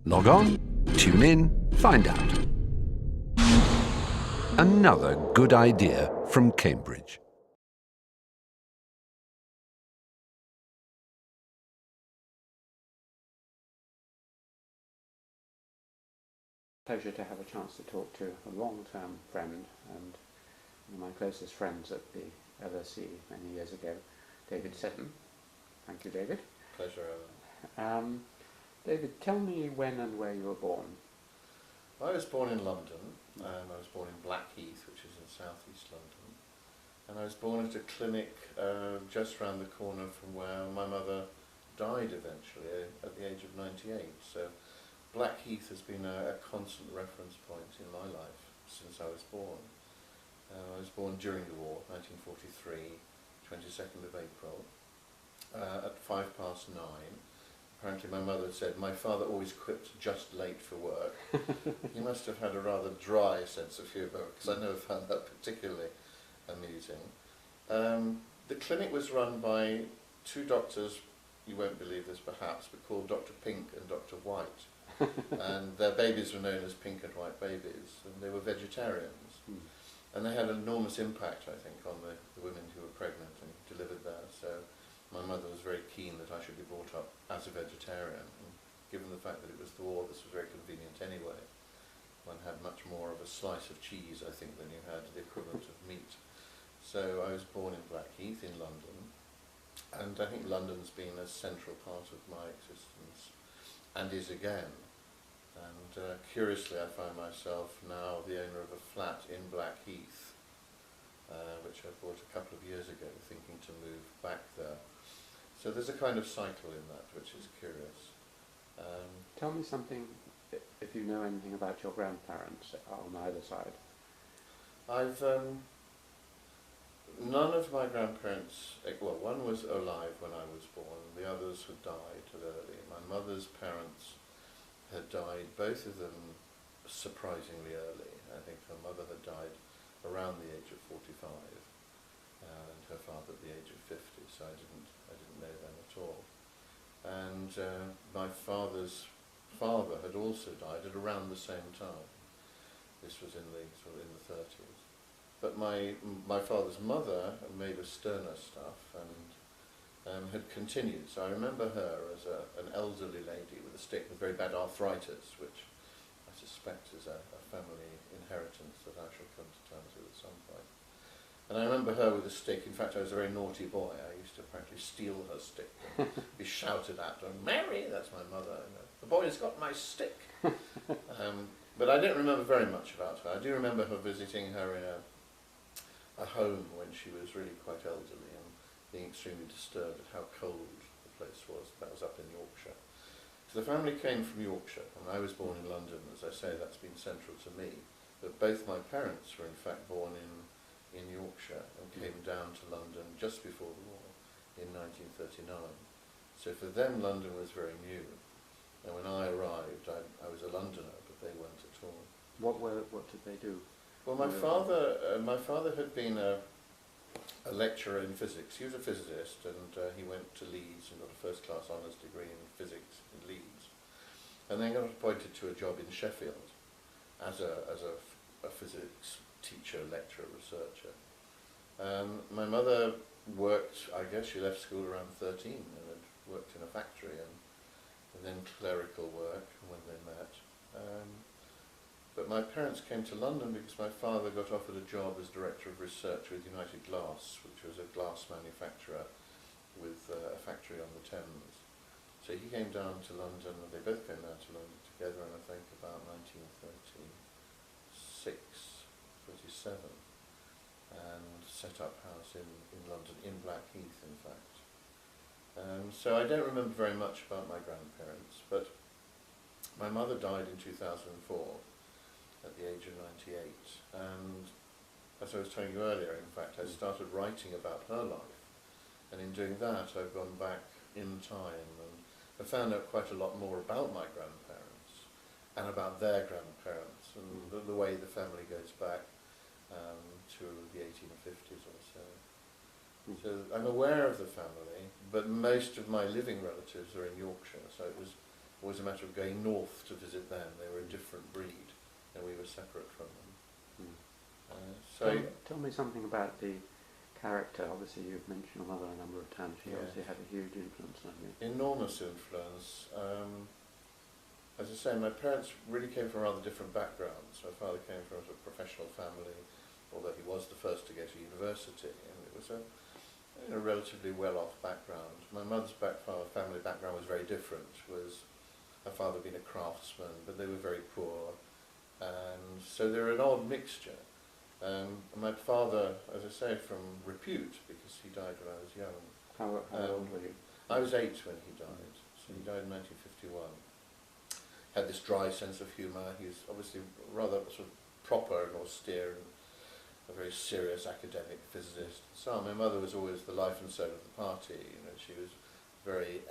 Log on, tune in, find out. Another good idea from Cambridge. Pleasure to have a chance to talk to a long-term friend and one of my closest friends at the LSE many years ago, David Seddon. Thank you, David. Pleasure, Alan. David, tell me when and where you were born. I was born in London. I was born in Blackheath, which is in southeast London. And I was born at a clinic just round the corner from where my mother died eventually at the age of 98. So Blackheath has been a constant reference point in my life since I was born. I was born during the war, 1943, 22nd of April, at 9:05. Apparently my mother said, my father always quipped just late for work. He must have had a rather dry sense of humour, because I never found that particularly amusing. The clinic was run by two doctors, you won't believe this perhaps, but called Dr. Pink and Dr. White. And their babies were known as pink and white babies, and they were vegetarians. And they had an enormous impact, I think, on the women who were pregnant and delivered there. So my mother was very keen that I should be brought up as a vegetarian. And given the fact that it was the war, this was very convenient anyway. One had much more of a slice of cheese, I think, than you had the equivalent of meat. So I was born in Blackheath in London, and I think London's been a central part of my existence, and is again. And curiously, I find myself now the owner of a flat in Blackheath, which I bought a couple of years ago, thinking to move back there. So there's a kind of cycle in that, which is curious. Tell me something, if you know anything about your grandparents on either side. I've none of my grandparents, well, one was alive when I was born, the others had died early. My mother's parents had died, both of them surprisingly early. I think her mother had died around the age of 45, and her father at the age of 50. So I didn't know them at all. And my father's father had also died at around the same time. This was in the 30s. But my father's mother made a sterner stuff and had continued. So I remember her as an elderly lady with a stick with very bad arthritis, which I suspect is a family inheritance that I shall come to terms with at some point. And I remember her with a stick. In fact, I was a very naughty boy. I used to apparently steal her stick and be shouted at. Mary, that's my mother. The boy's got my stick. But I don't remember very much about her. I do remember her visiting her in a home when she was really quite elderly and being extremely disturbed at how cold the place was. That was up in Yorkshire. So the family came from Yorkshire, and I was born in London. As I say, that's been central to me. But both my parents were in fact born in Yorkshire and came down to London just before the war in 1939. So for them London was very new. And when I arrived, I was a Londoner, but they weren't at all. What did they do? Well, my father had been a lecturer in physics. He was a physicist, and he went to Leeds and got a first-class honours degree in physics in Leeds, and then got appointed to a job in Sheffield as a physics teacher, lecturer, researcher. My mother worked, I guess she left school around 13 and had worked in a factory and then clerical work when they met. But my parents came to London because my father got offered a job as Director of Research with United Glass, which was a glass manufacturer with a factory on the Thames. So he came down to London, and they both came down to London together in I think about 1936, 37, and set up house in London, in Blackheath in fact. So I don't remember very much about my grandparents, but my mother died in 2004. At the age of 98, and as I was telling you earlier, in fact, I started writing about her life, and in doing that I've gone back in time and I found out quite a lot more about my grandparents and about their grandparents and the way the family goes back to the 1850s or so. So I'm aware of the family, but most of my living relatives are in Yorkshire, so it was was a matter of going north to visit them. They were a different breed, and we were separate from them. Tell me something about the character. Obviously, you've mentioned your mother a number of times. She obviously had a huge influence on you. Enormous influence. As I say, my parents really came from rather different backgrounds. My father came from a professional family, although he was the first to go to university, and it was a relatively well-off background. My mother's family background was very different. Her father being a craftsman, but they were very poor, and so they were an odd mixture. My father, as I say, from repute, because he died when I was young. How old were you? I was 8 when he died, so he died in 1951. Had this dry sense of humour. He was obviously rather sort of proper and austere and a very serious academic physicist. So my mother was always the life and soul of the party. She was very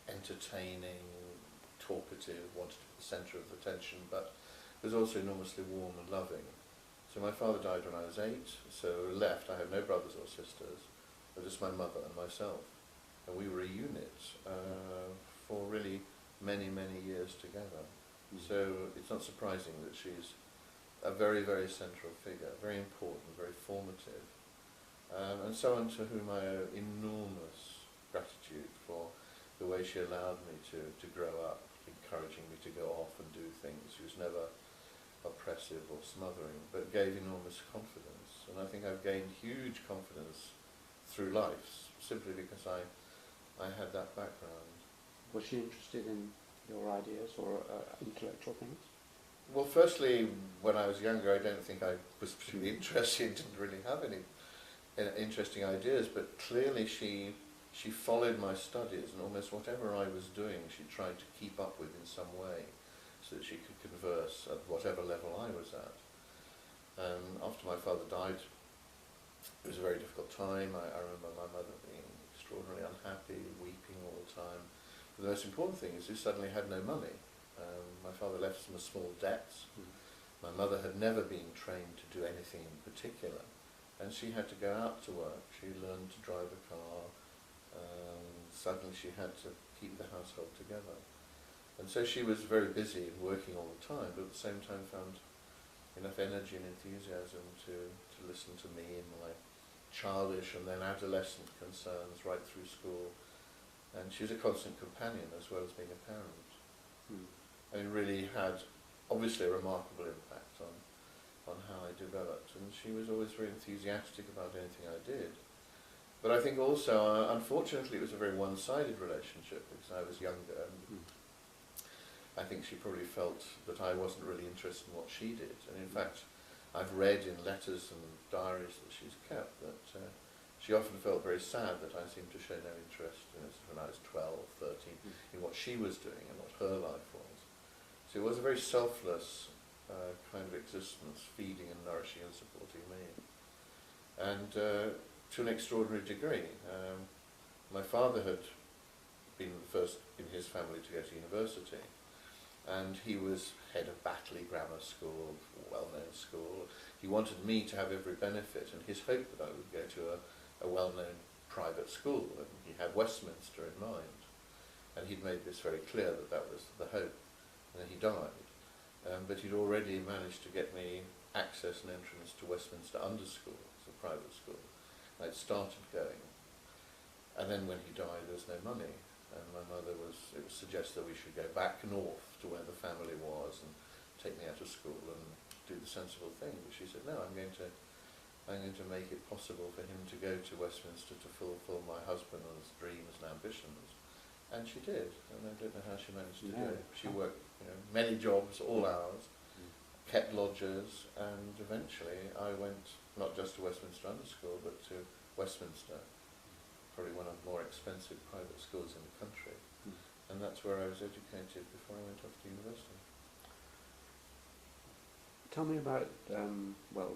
entertaining, talkative, wanted to be the centre of attention, but was also enormously warm and loving. So my father died when I was 8, so left. I have no brothers or sisters, but just my mother and myself. And we were a unit for really many, many years together. So it's not surprising that she's a very, very central figure, very important, very formative, and someone to whom I owe enormous gratitude for the way she allowed me to grow up, encouraging me to go off and do things. She was never oppressive or smothering, but gave enormous confidence. And I think I've gained huge confidence through life, simply because I had that background. Was she interested in your ideas or intellectual things? Well, firstly, when I was younger, I don't think I was particularly interested, didn't really have any interesting ideas, but clearly she followed my studies, and almost whatever I was doing, she tried to keep up with in some way, so that she could converse at whatever level I was at. After my father died, it was a very difficult time. I remember my mother being extraordinarily unhappy, weeping all the time. But the most important thing is she suddenly had no money. My father left some small debts. My mother had never been trained to do anything in particular, and she had to go out to work. She learned to drive a car. Suddenly she had to keep the household together. And so she was very busy and working all the time, but at the same time found enough energy and enthusiasm to listen to me and my childish and then adolescent concerns right through school. And she was a constant companion as well as being a parent. And really had obviously a remarkable impact on how I developed. And she was always very enthusiastic about anything I did. But I think also, unfortunately, it was a very one-sided relationship because I was younger. And I think she probably felt that I wasn't really interested in what she did. And in fact, I've read in letters and diaries that she's kept that she often felt very sad that I seemed to show no interest when I was 12, 13, in what she was doing and what her life was. So it was a very selfless kind of existence, feeding and nourishing and supporting me. And to an extraordinary degree. My father had been the first in his family to go to university, and he was head of Batley Grammar School, a well-known school. He wanted me to have every benefit, and his hope that I would go to a well-known private school, and he had Westminster in mind. And he'd made this very clear that that was the hope. And then he died. But he'd already managed to get me access and entrance to Westminster Under School, it's a private school. I'd started going, and then when he died there was no money, and my mother it was suggested that we should go back north to where the family was and take me out of school and do the sensible thing. But she said, no, I'm going to make it possible for him to go to Westminster to fulfil my husband's dreams and ambitions. And she did, and I don't know how she managed to do it. She worked many jobs, all hours, kept lodgers, and eventually I went not just to Westminster Under School, but to Westminster, probably one of the more expensive private schools in the country. And that's where I was educated before I went off to university. Tell me about, well,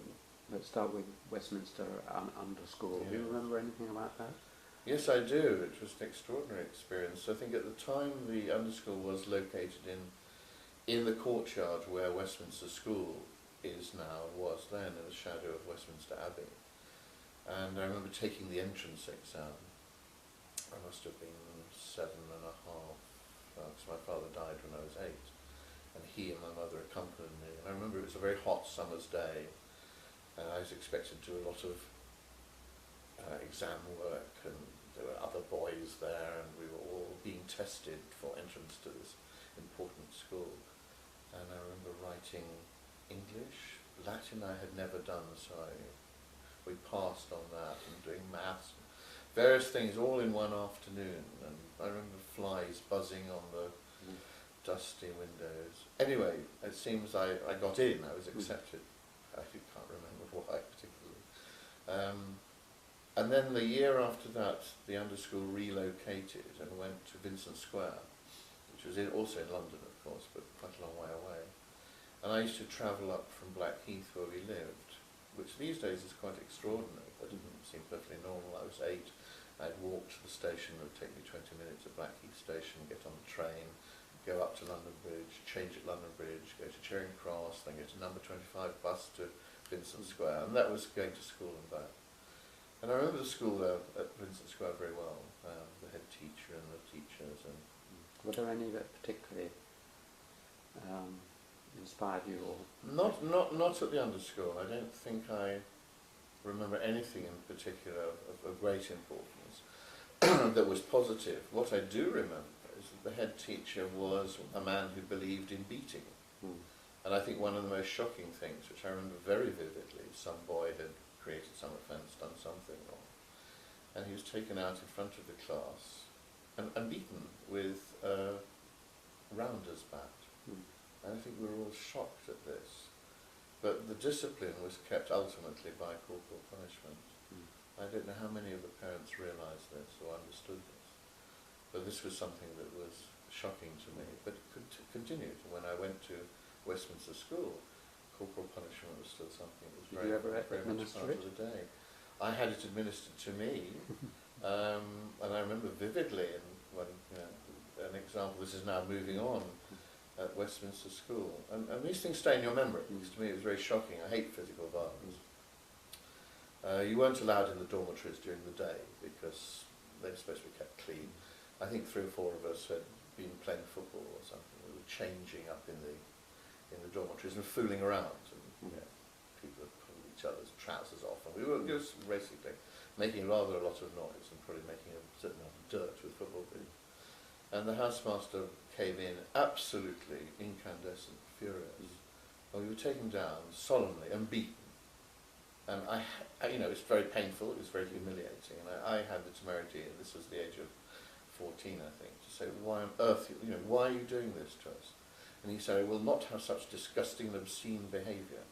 let's start with Westminster Under School. Yeah. Do you remember anything about that? Yes, I do. It was an extraordinary experience. I think at the time the Under School was located in the courtyard where Westminster School is now, was then, in the shadow of Westminster Abbey. And I remember taking the entrance exam. I must have been 7.5 because my father died when I was 8, and he and my mother accompanied me. And I remember it was a very hot summer's day, and I was expected to do a lot of exam work, and there were other boys there, and we were all being tested for entrance to this important school. And I remember writing English. Latin I had never done, so we passed on that, and doing maths, various things all in one afternoon. And I remember flies buzzing on the dusty windows. Anyway, it seems I got in, I was accepted. I can't remember why particularly. And then the year after that, the underschool relocated and went to Vincent Square, which was also in London, of course, but quite a long way away. And I used to travel up from Blackheath, where we lived, which these days is quite extraordinary, but it didn't seem perfectly normal. I was 8, I'd walk to the station, it would take me 20 minutes at Blackheath Station, get on the train, go up to London Bridge, change at London Bridge, go to Charing Cross, then go to number 25 bus to Vincent Square, and that was going to school and back. And I remember the school there at Vincent Square very well, the head teacher and the teachers. And were there any that particularly inspired you? Or not at the underschool. I don't think I remember anything in particular of great importance that was positive. What I do remember is that the head teacher was a man who believed in beating. And I think one of the most shocking things, which I remember very vividly, some boy had created some offence, done something wrong, and he was taken out in front of the class and beaten with a rounder's bat. And I think we were all shocked at this. But the discipline was kept ultimately by corporal punishment. I don't know how many of the parents realised this or understood this, but this was something that was shocking to me, but continued. When I went to Westminster School, corporal punishment was still something that was Did you ever very much administer part it? of the day. I had it administered to me, and I remember vividly, and when an example, this is now moving on, at Westminster School. And these things stay in your memory, because to me it was very shocking. I hate physical violence. You weren't allowed in the dormitories during the day, because they were supposed to be kept clean. I think 3 or 4 of us had been playing football or something. We were changing up in the dormitories and fooling around, and people were pulling each other's trousers off, and we were just basically making rather a lot of noise and probably making a certain amount of dirt with football boots. And the housemaster came in absolutely incandescent, furious, and we were taken down solemnly and beaten. And I it's very painful, it was very humiliating, and I had the temerity, and this was the age of 14, I think, to say, why on earth, why are you doing this to us? And he said, I will not have such disgusting and obscene behaviour.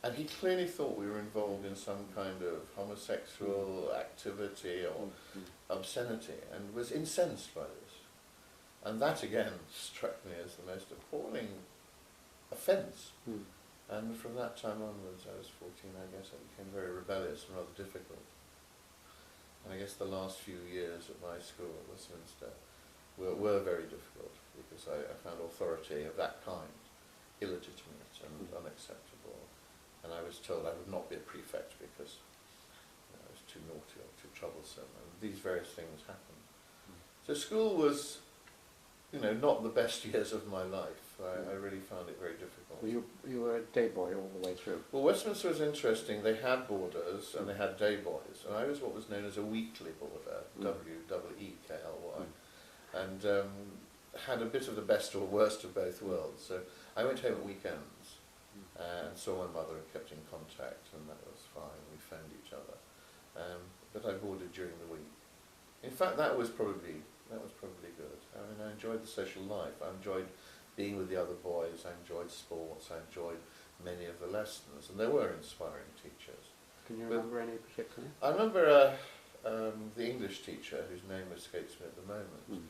And he clearly thought we were involved in some kind of homosexual activity or obscenity, and was incensed by this. And that again struck me as the most appalling offence. And from that time onwards, I was 14, I guess, I became very rebellious and rather difficult. And I guess the last few years at my school at Westminster were very difficult, because I found authority of that kind illegitimate and unacceptable. And I was told I would not be a prefect because I was too naughty or too troublesome, and these various things happened. So school was, not the best years of my life. I really found it very difficult. Well, you were a day boy all the way through. Well, Westminster was interesting. They had boarders and they had day boys, and I was what was known as a weekly boarder, W-E-E-K-L-Y, and had a bit of the best or worst of both worlds. So I went home at weekends and saw my mother and kept in contact, and that was fine. We phoned each other, but I boarded during the week. In fact, that was probably good. I mean, I enjoyed the social life. I enjoyed being with the other boys. I enjoyed sports. I enjoyed many of the lessons, and there were inspiring teachers. Can you remember any particularly? I remember the English teacher, whose name escapes me at the moment.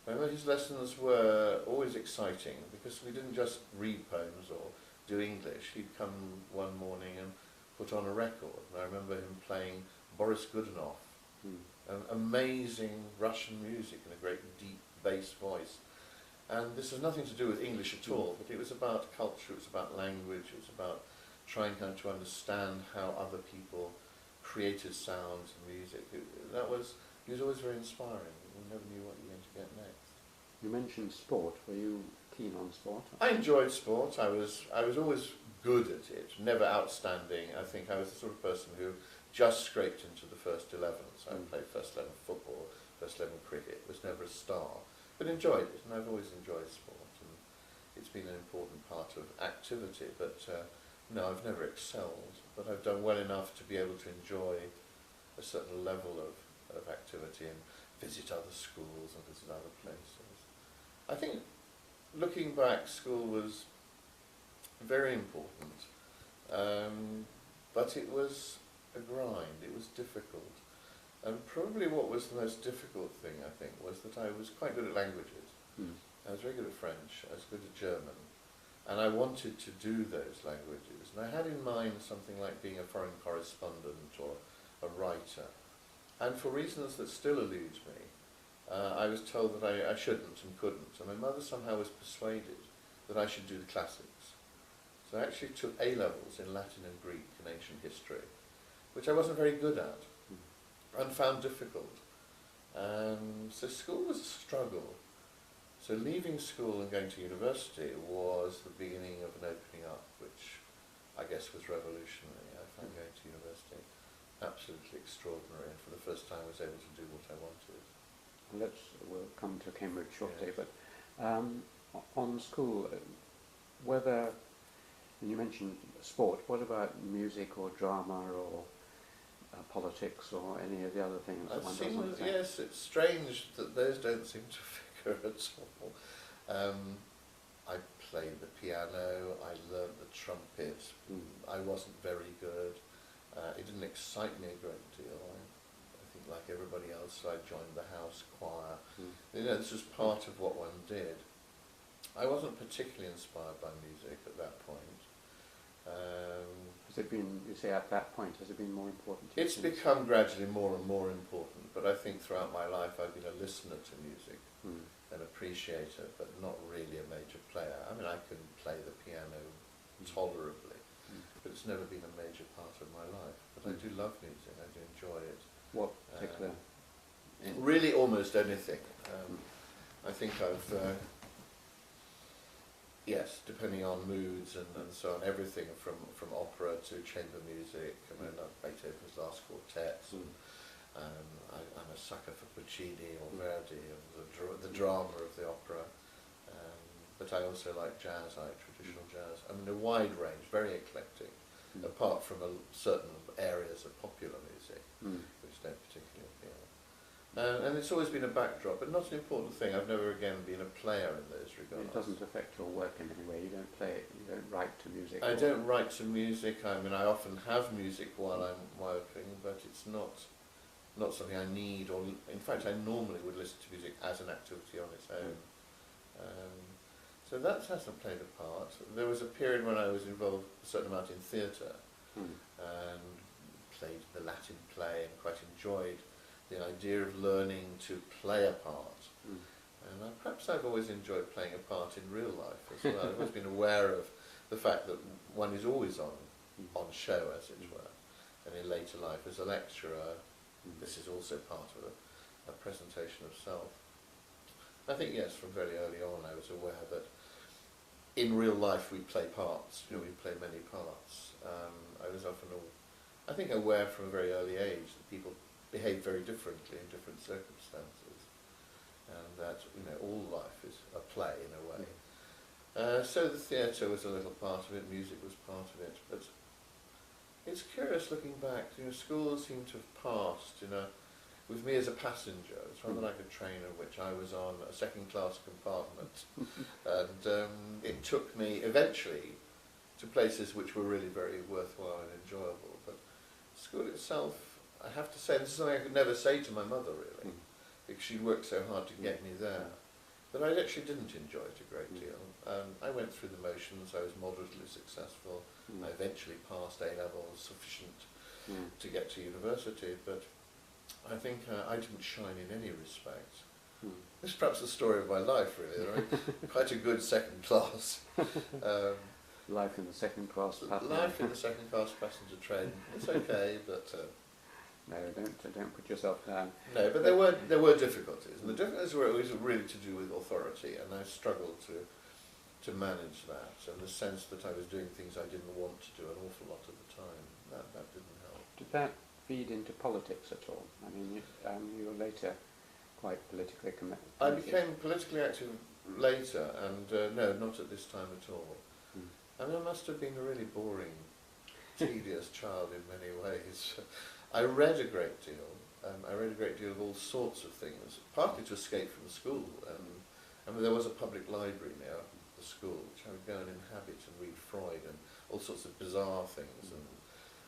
I remember his lessons were always exciting, because we didn't just read poems or do English. He'd come one morning and put on a record, and I remember him playing Boris Godunov, amazing Russian music in a great deep bass voice. And this has nothing to do with English at all, but it was about culture, it was about language, it was about trying to understand how other people created sounds and music. He was always very inspiring. You never knew what you were going to get next. You mentioned sport. Were you keen on sport? I enjoyed sport. I was always good at it, never outstanding. I think I was the sort of person who just scraped into the first 11. So I played first 11 football, first 11 cricket, was never a star, but enjoyed it, and I've always enjoyed sport, and it's been an important part of activity, but no, I've never excelled, but I've done well enough to be able to enjoy a certain level of activity and visit other schools and visit other places. I think looking back, school was very important, but it was a grind, it was difficult. And probably what was the most difficult thing, I think, was that I was quite good at languages. I was very good at French, I was good at German, and I wanted to do those languages. And I had in mind something like being a foreign correspondent or a writer. And for reasons that still elude me, I was told that I shouldn't and couldn't. And my mother somehow was persuaded that I should do the classics. So I actually took A-levels in Latin and Greek and ancient history, which I wasn't very good at and found difficult. So school was a struggle. So leaving school and going to university was the beginning of an opening up, which I guess was revolutionary. I found going to university absolutely extraordinary, and for the first time I was able to do what I wanted. We'll come to Cambridge shortly, Yes. but on school, whether, you mentioned sport, what about music or drama or politics or any of the other things that one doesn't say? Yes, it's strange that those don't seem to figure at all. I played the piano, I learned the trumpet, I wasn't very good. It didn't excite me a great deal. I think like everybody else, I joined the house choir. You know, this was part of what one did. I wasn't particularly inspired by music at that point. Has it been, you say at that point, has it been more important to you? It's become gradually more and more important, but I think throughout my life I've been a listener to music, an appreciator, but not really a major player. I mean, I can play the piano tolerably, but it's never been a major part of my life. But I do love music, I do enjoy it. What particular? Really almost anything. I think I've, yes, depending on moods and so on, everything from opera to chamber music. I mean, Beethoven's Last Quartets. I'm a sucker for Puccini or Verdi, and the drama of the opera. But I also like jazz, I like traditional jazz. I mean, a wide range, very eclectic, apart from certain areas of popular music, which don't particularly appeal. And it's always been a backdrop, but not an important thing. I've never again been a player in those regards. It doesn't affect your work in any way. You don't play it. You don't write to music. I don't write to music. I mean, I often have music while I'm working, but it's not something I need. Or in fact, I normally would listen to music as an activity on its own. So that hasn't played a part. There was a period when I was involved a certain amount in theatre and played the Latin play and quite enjoyed the idea of learning to play a part. And perhaps I've always enjoyed playing a part in real life as well. I've always been aware of the fact that one is always on show, as it were. And in later life, as a lecturer, this is also part of a presentation of self. I think, yes, from very early on I was aware that in real life we play parts, we play many parts. I was often, I think, aware from a very early age that people behave very differently in different circumstances, and that all life is a play in a way. So the theatre was a little part of it, music was part of it, but it's curious looking back. School seemed to have passed with me as a passenger. It's rather like a train in which I was on a second-class compartment, and it took me eventually to places which were really very worthwhile and enjoyable. But school itself, I have to say, this is something I could never say to my mother really, because she worked so hard to get me there. But I actually didn't enjoy it a great deal. I went through the motions, I was moderately successful, I eventually passed A-levels sufficient to get to university, but I think I didn't shine in any respect. This is perhaps the story of my life really, right? Quite a good second class. Life in the second class passenger. Life in the second class passenger train, it's okay, but No, don't put yourself down. No, but there were difficulties, and the difficulties were always really to do with authority, and I struggled to manage that, and the sense that I was doing things I didn't want to do an awful lot of the time. That didn't help. Did that feed into politics at all? I mean, you were later quite politically committed. I became politically active later, and no, not at this time at all. I mean, I must have been a really boring, tedious child in many ways. I read a great deal. I read a great deal of all sorts of things, partly to escape from school. I mean, there was a public library near the school, which I would go and inhabit and read Freud and all sorts of bizarre things. And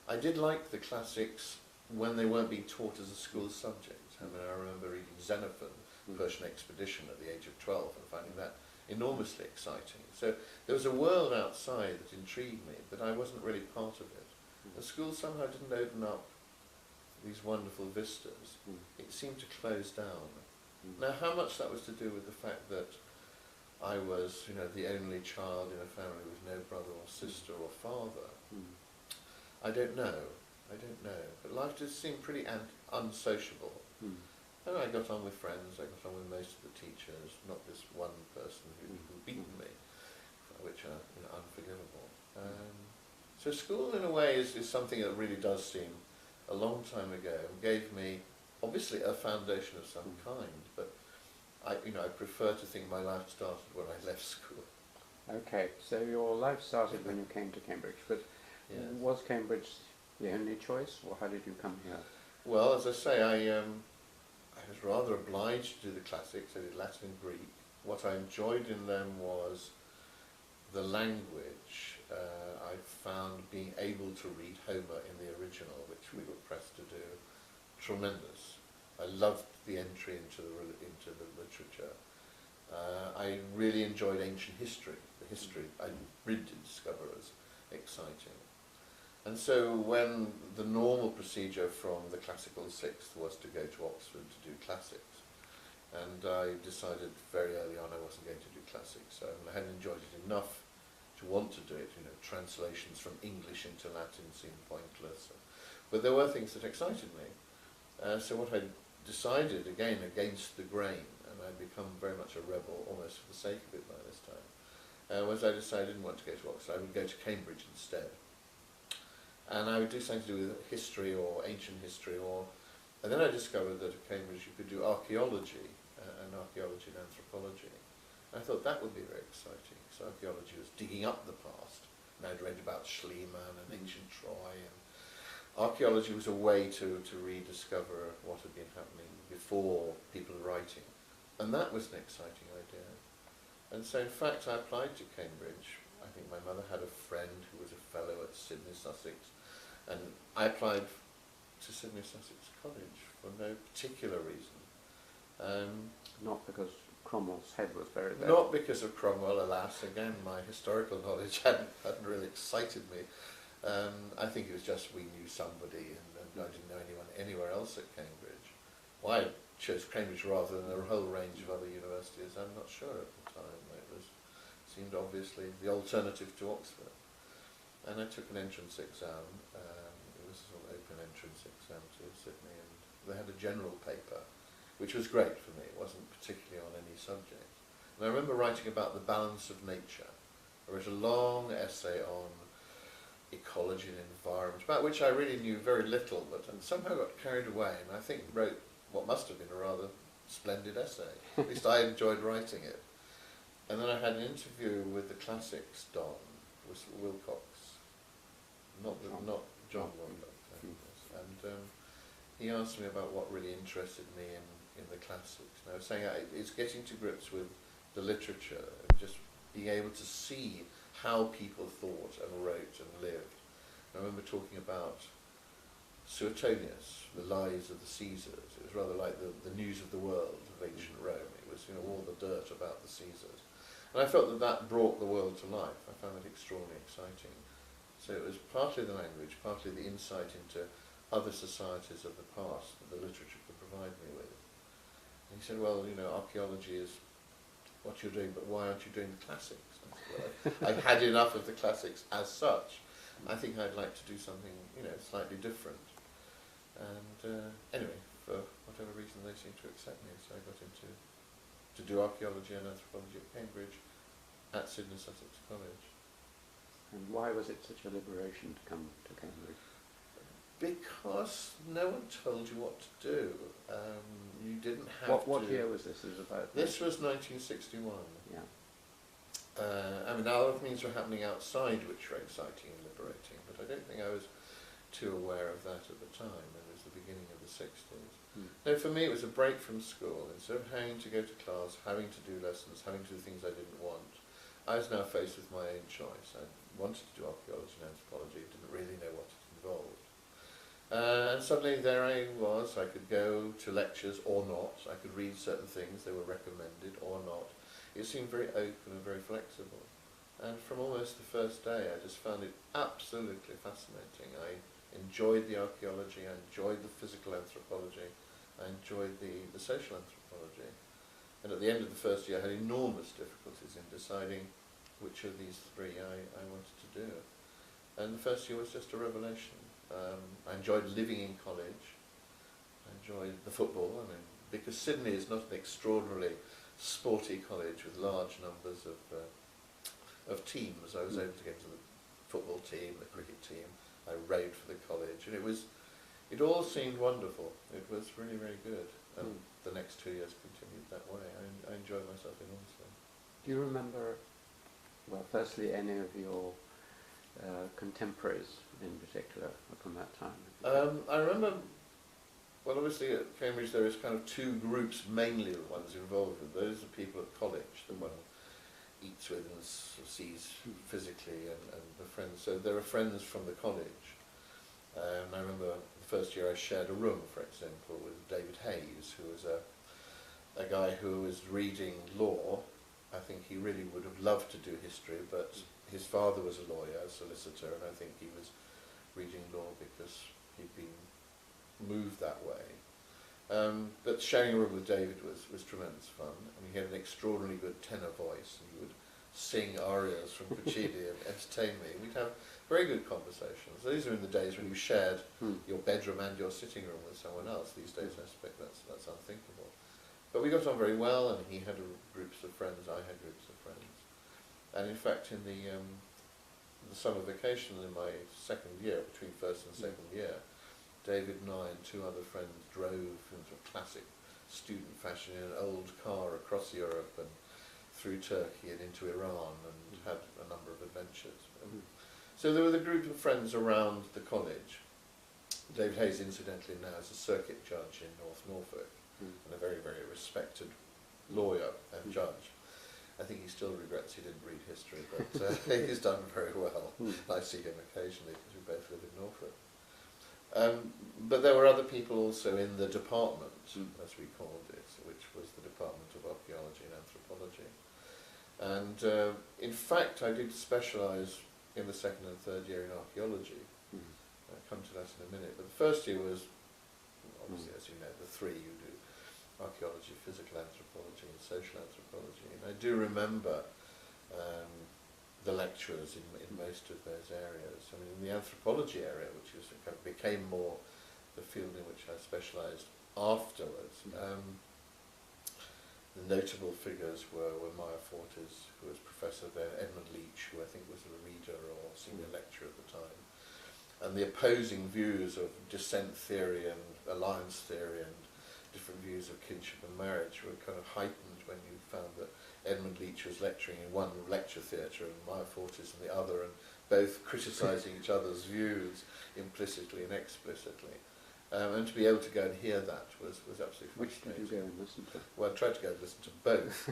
I did like the classics when they weren't being taught as a school subject. I mean, I remember reading Xenophon, Persian Expedition, at the age of 12 and finding that enormously exciting. So there was a world outside that intrigued me, but I wasn't really part of it. The school somehow didn't open up these wonderful vistas. It seemed to close down. Now, how much that was to do with the fact that I was, the only child in a family with no brother or sister or father, I don't know. But life just seemed pretty unsociable. And I got on with friends, I got on with most of the teachers, not this one person who beaten me, which are unforgivable. So school, in a way, is something that really does seem a long time ago, and gave me, obviously, a foundation of some kind, but I prefer to think my life started when I left school. Okay, so your life started when you came to Cambridge, but Yes. was Cambridge the only choice, or how did you come here? Well, as I say, I was rather obliged to do the classics. I did Latin and Greek. What I enjoyed in them was the language. I found being able to read Homer in the original, which we were pressed to do, tremendous. I loved the entry into the literature. I really enjoyed ancient history. The history I really did discover as exciting. And so when the normal procedure from the classical sixth was to go to Oxford to do classics, and I decided very early on I wasn't going to do classics, so I hadn't enjoyed it enough to want to do it. Translations from English into Latin seemed pointless, but there were things that excited me. So what I decided, again against the grain, and I'd become very much a rebel almost for the sake of it by this time, was I decided I didn't want to go to Oxford. I would go to Cambridge instead. And I would do something to do with history or ancient history, and then I discovered that at Cambridge you could do archaeology, and archaeology and anthropology. And I thought that would be very exciting, because archaeology was digging up the past, and I'd read about Schliemann and ancient Troy, and archaeology was a way to rediscover what had been happening before people were writing. And that was an exciting idea. And so in fact I applied to Cambridge. I think my mother had a friend who was a fellow at Sydney, Sussex, and I applied to Sydney, Sussex College for no particular reason. Not because Cromwell's head was buried there? Not because of Cromwell, alas. Again, my historical knowledge hadn't really excited me. I think it was just we knew somebody, and I didn't know anyone anywhere else at Cambridge. Why I chose Cambridge rather than a whole range of other universities, I'm not sure at the time. It seemed obviously the alternative to Oxford. And I took an entrance exam. It was an open entrance exam to Sydney, and they had a general paper, which was great for me. It wasn't particularly on any subject. And I remember writing about the balance of nature. I wrote a long essay on ecology and environment, about which I really knew very little, but somehow got carried away, and I think wrote what must have been a rather splendid essay. At least I enjoyed writing it. And then I had an interview with the classics Don, was Wilcox, not John Wilcox, and he asked me about what really interested me in the classics. And I was saying it's getting to grips with the literature, just being able to see how people thought and wrote and lived. I remember talking about Suetonius, the lives of the Caesars. It was rather like the news of the world of ancient Rome. It was all the dirt about the Caesars. And I felt that brought the world to life. I found it extraordinarily exciting. So it was partly the language, partly the insight into other societies of the past that the literature could provide me with. And he said, well, archaeology is what you're doing, but why aren't you doing the classics? I said, well, I've had enough of the classics as such. I think I'd like to do something, slightly different. And anyway, for whatever reason, they seemed to accept me, so I got into to do archaeology and anthropology at Cambridge, at Seddon Sussex College. And why was it such a liberation to come to Cambridge? Because no one told you what to do. You didn't have What to... year was this? It was about... This was 1961. Yeah. I mean, other things were happening outside which were exciting and liberating, but I don't think I was too aware of that at the time. It was the beginning of the 60s. No, for me it was a break from school. Instead of having to go to class, having to do lessons, having to do things I didn't want, I was now faced with my own choice. I wanted to do archaeology and anthropology, didn't really know what it involved. And suddenly there I was. I could go to lectures or not. I could read certain things, they were recommended or not. It seemed very open and very flexible. And from almost the first day I just found it absolutely fascinating. I enjoyed the archaeology, I enjoyed the physical anthropology, I enjoyed the social anthropology. And at the end of the first year I had enormous difficulties in deciding which of these three I wanted to do. And the first year was just a revelation. I enjoyed living in college, I enjoyed the football, I mean, because Sydney is not an extraordinarily sporty college with large numbers of teams. I was able to get to the football team, the cricket team, I rowed for the college, and it all seemed wonderful. It was really, really good. And the next 2 years continued that way. I enjoyed myself enormously. Do you remember, well, firstly, any of your contemporaries in particular from that time? I remember, well, obviously at Cambridge there is kind of two groups, mainly the ones involved with. Those are people at college, the one eats with and sees physically, and the friends. So there are friends from the college. I remember the first year I shared a room, for example, with David Hayes, who was a guy who was reading law. I think he really would have loved to do history, but his father was a lawyer, a solicitor, and I think he was reading law because he'd been moved that way. But sharing a room with David was tremendous fun. I mean, he had an extraordinarily good tenor voice, and he would sing arias from Puccini and entertain me. We'd have very good conversations. These are in the days when you shared your bedroom and your sitting room with someone else. These days I suspect that's unthinkable. But we got on very well, and he had groups of friends, I had groups of friends. And in fact, in the summer vacation in my second year, between first and second year, David and I and two other friends drove in sort of classic student fashion in an old car across Europe and through Turkey and into Iran, and had a number of adventures. So there was a group of friends around the college. David Hayes, incidentally, now is a circuit judge in North Norfolk, and a very, very respected lawyer and judge. I think he still regrets he didn't read history, but he's done very well. I see him occasionally because we both live in Norfolk. But there were other people also in the department, as we called it, which was the Department of Archaeology and Anthropology. And in fact, I did specialise in the second and third year in archaeology. I'll come to that in a minute. But the first year was, obviously, as you know, the three you do: archaeology, physical anthropology, and social anthropology. And I do remember the lecturers in most of those areas. I mean, in the anthropology area, which was, kind of became more the field in which I specialised afterwards, the notable figures were Maya Fortes, who was professor there, Edmund Leach, who I think was a reader or senior lecturer at the time, and the opposing views of descent theory and alliance theory and different views of kinship and marriage were kind of heightened when you found that Edmund Leach was lecturing in one lecture theatre and Maya Fortes in the other, and both criticising each other's views implicitly and explicitly. And to be able to go and hear that was absolutely fascinating. Which did you go and listen to? Well, I tried to go and listen to both.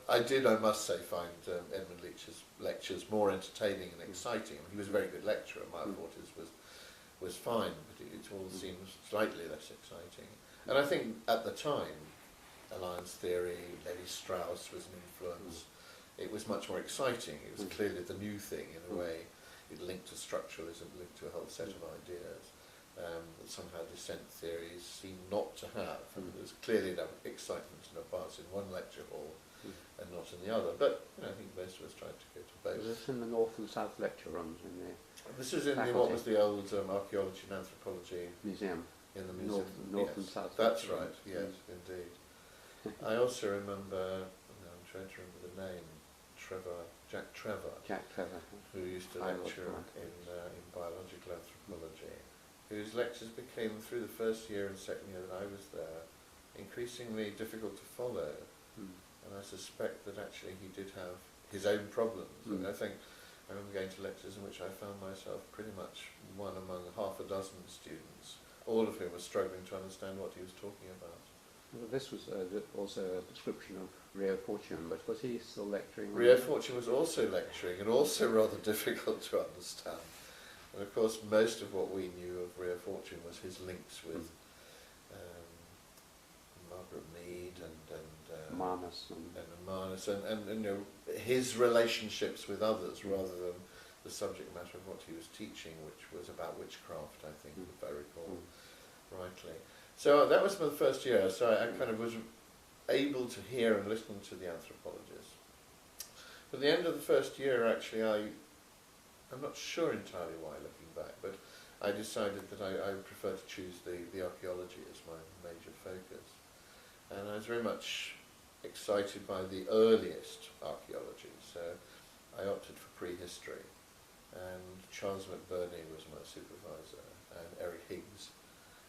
I did, I must say, find Edmund Leach's lectures more entertaining and exciting. I mean, he was a very good lecturer. Maya Fortes was fine, but it all seemed slightly less exciting. And I think at the time, alliance theory, Levi-Strauss was an influence. It was much more exciting. It was clearly the new thing in a way. It linked to structuralism, linked to a whole set of ideas that somehow descent theories seem not to have. And there's clearly an excitement and a buzz in one lecture hall and not in the other. But I think most of us tried to go to both. Was this in the North and South lecture rooms in the This is in the, faculty. what was the old archaeology and anthropology Museum. in the museum. North Yes, and south. that's right, yes, indeed. I also remember, I'm trying to remember the name, Jack Trevor, Jack Trevor. who used to Biological lecture in biological anthropology, whose lectures became, through the first year and second year that I was there, increasingly difficult to follow. And I suspect that actually he did have his own problems. And I think I remember going to lectures in which I found myself pretty much one among half a dozen students, all of whom were struggling to understand what he was talking about. Well, this was also a description of Rio Fortune, but was he still lecturing? Rio Fortune was also lecturing and also rather difficult to understand. And of course most of what we knew of Rio Fortune was his links with Margaret Mead and Marnus Marnus and you know, his relationships with others rather than the subject matter of what he was teaching, which was about witchcraft, I think, if I recall rightly. So that was my first year, so I kind of was able to hear and listen to the anthropologists. At the end of the first year, actually, I'm not sure entirely why, looking back, but I decided that I prefer to choose the archaeology as my major focus. And I was very much excited by the earliest archaeology, so I opted for prehistory. And Charles McBurney was my supervisor, and Eric Higgs.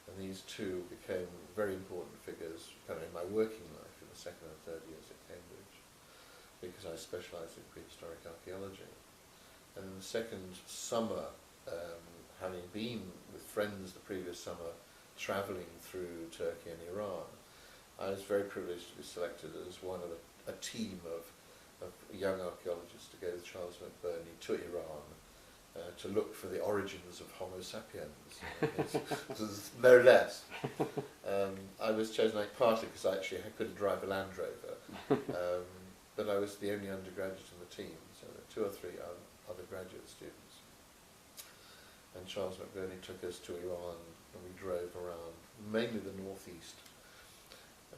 And these two became very important figures kind of in my working life in the second and third years at Cambridge, because I specialised in prehistoric archaeology. And in the second summer, having been with friends the previous summer, travelling through Turkey and Iran, I was very privileged to be selected as one of a team of young archaeologists to go with Charles McBurney to Iran to look for the origins of Homo sapiens, no less. I was chosen partly because I couldn't drive a Land Rover, but I was the only undergraduate in the team, so there were 2 or 3 other graduate students. And Charles McBurney took us to Iran, and we drove around, mainly the northeast,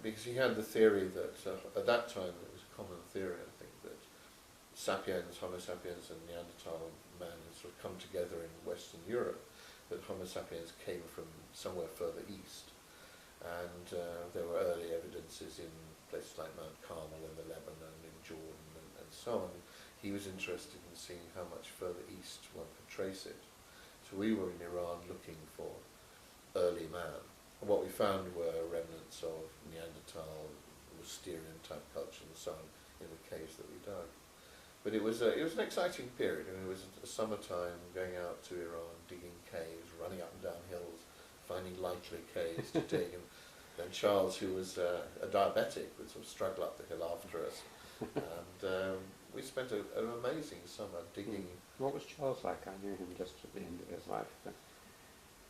because he had the theory that, at that time it was a common theory, I think, that sapiens, Homo sapiens and Neanderthal man had sort of come together in Western Europe, that Homo sapiens came from somewhere further east. And there were early evidences in places like Mount Carmel in the Lebanon, in Jordan and so on. He was interested in seeing how much further east one could trace it. So we were in Iran looking for early man. And what we found were remnants of Neanderthal, Lusterian type culture and so on in the caves that we dug. But it was an exciting period. I mean, it was a summertime, going out to Iran, digging caves, running up and down hills, finding likely caves to dig. And then Charles, who was a diabetic, would sort of struggle up the hill after us. And we spent an amazing summer digging. What was Charles like? I knew him just at the end of his life. But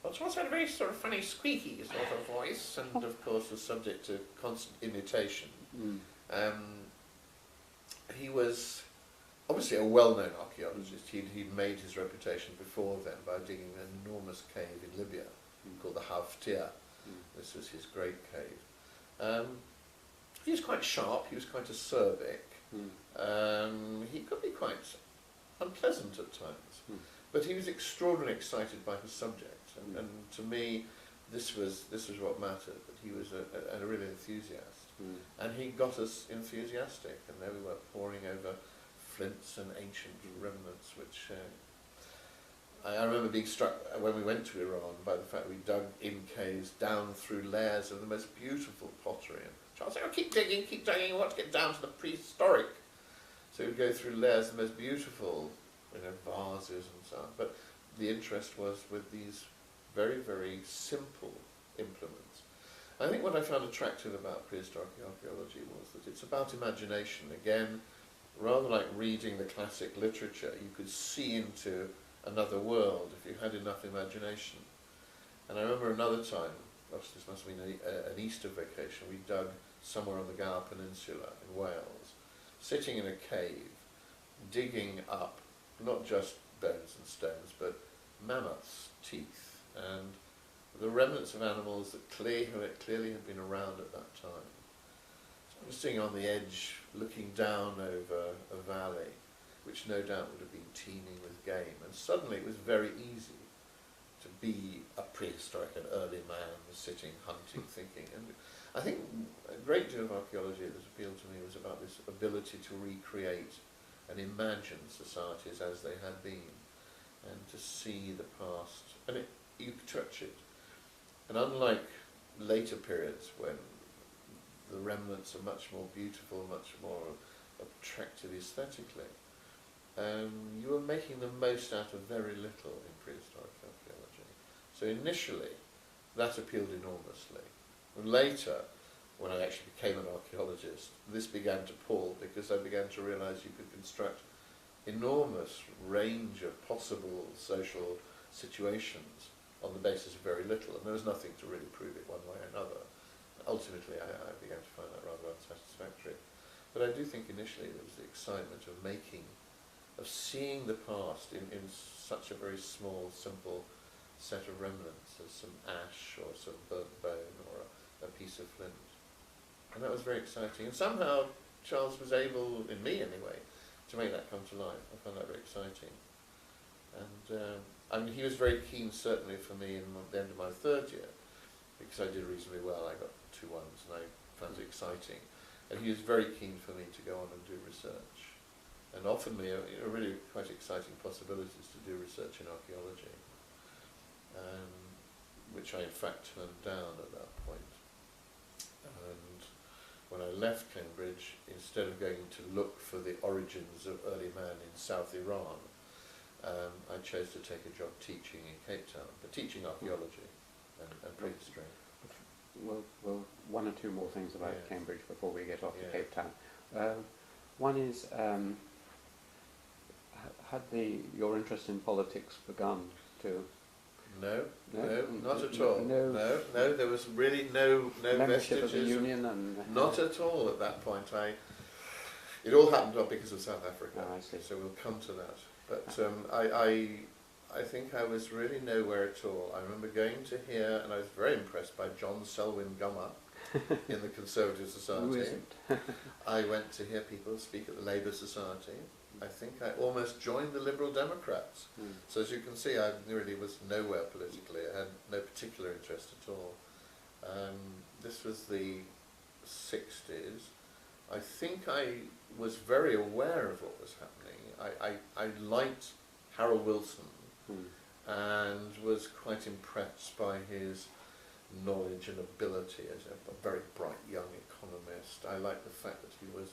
Well, Charles had a very sort of funny, squeaky sort of voice, and of course was subject to constant imitation. He was obviously a well-known archaeologist. He'd made his reputation before then by digging an enormous cave in Libya called the Haftir. This was his great cave. He was quite sharp, he was quite acerbic. He could be quite unpleasant at times, but he was extraordinarily excited by his subject. And to me, this was what mattered, that he was a real enthusiast. And he got us enthusiastic, and there we were poring over flints and ancient remnants, which I remember being struck when we went to Iran by the fact we dug in caves down through layers of the most beautiful pottery. And Charles said, "Oh, keep digging, we want to get down to the prehistoric." So we'd go through layers of the most beautiful, vases and so on. But the interest was with these very, very simple implements. I think what I found attractive about prehistoric archaeology was that it's about imagination. Again, rather like reading the classic literature, you could see into another world if you had enough imagination. And I remember another time, this must have been an Easter vacation, we dug somewhere on the Gower Peninsula in Wales, sitting in a cave, digging up not just bones and stones, but mammoths' teeth, and the remnants of animals that clearly had been around at that time. So I was sitting on the edge, looking down over a valley, which no doubt would have been teeming with game. And suddenly it was very easy to be a prehistoric, an early man, sitting, hunting, thinking. And I think a great deal of archaeology that appealed to me was about this ability to recreate and imagine societies as they had been, and to see the past, and you could touch it. And unlike later periods when the remnants are much more beautiful, much more attractive aesthetically, you were making the most out of very little in prehistoric archaeology. So initially, that appealed enormously. And later, when I actually became an archaeologist, this began to pall, because I began to realise you could construct enormous range of possible social situations on the basis of very little, and there was nothing to really prove it one way or another. Ultimately, I began to find that rather unsatisfactory. But I do think initially there was the excitement of seeing the past in such a very small, simple set of remnants as some ash or some burnt bone or a piece of flint. And that was very exciting. And somehow Charles was able, in me anyway, to make that come to life. I found that very exciting. And I mean, he was very keen, certainly for me, in the end of my third year, because I did reasonably well. I got 2-1s, and I found it exciting. And he was very keen for me to go on and do research, and offered me really quite exciting possibilities to do research in archaeology, which I in fact turned down at that point. And when I left Cambridge, instead of going to look for the origins of early man in South Iran, I chose to take a job teaching in Cape Town, but teaching archaeology and prehistory. Well, one or two more things about Yes. Cambridge before we get off Yeah. to Cape Town. One is, had your interest in politics begun to... No, No? not at all. No. No, there was really no membership vestiges. of the union and... Not at all at that point. It all happened because of South Africa. Oh, I see. So we'll come to that. But I think I was really nowhere at all. I remember going to hear, and I was very impressed by John Selwyn Gummer in the Conservative Society. Who isn't? I went to hear people speak at the Labour Society. I think I almost joined the Liberal Democrats. So as you can see, I really was nowhere politically. I had no particular interest at all. This was the 60s. I think I was very aware of what was happening. I liked Harold Wilson and was quite impressed by his knowledge and ability as a very bright young economist. I liked the fact that he was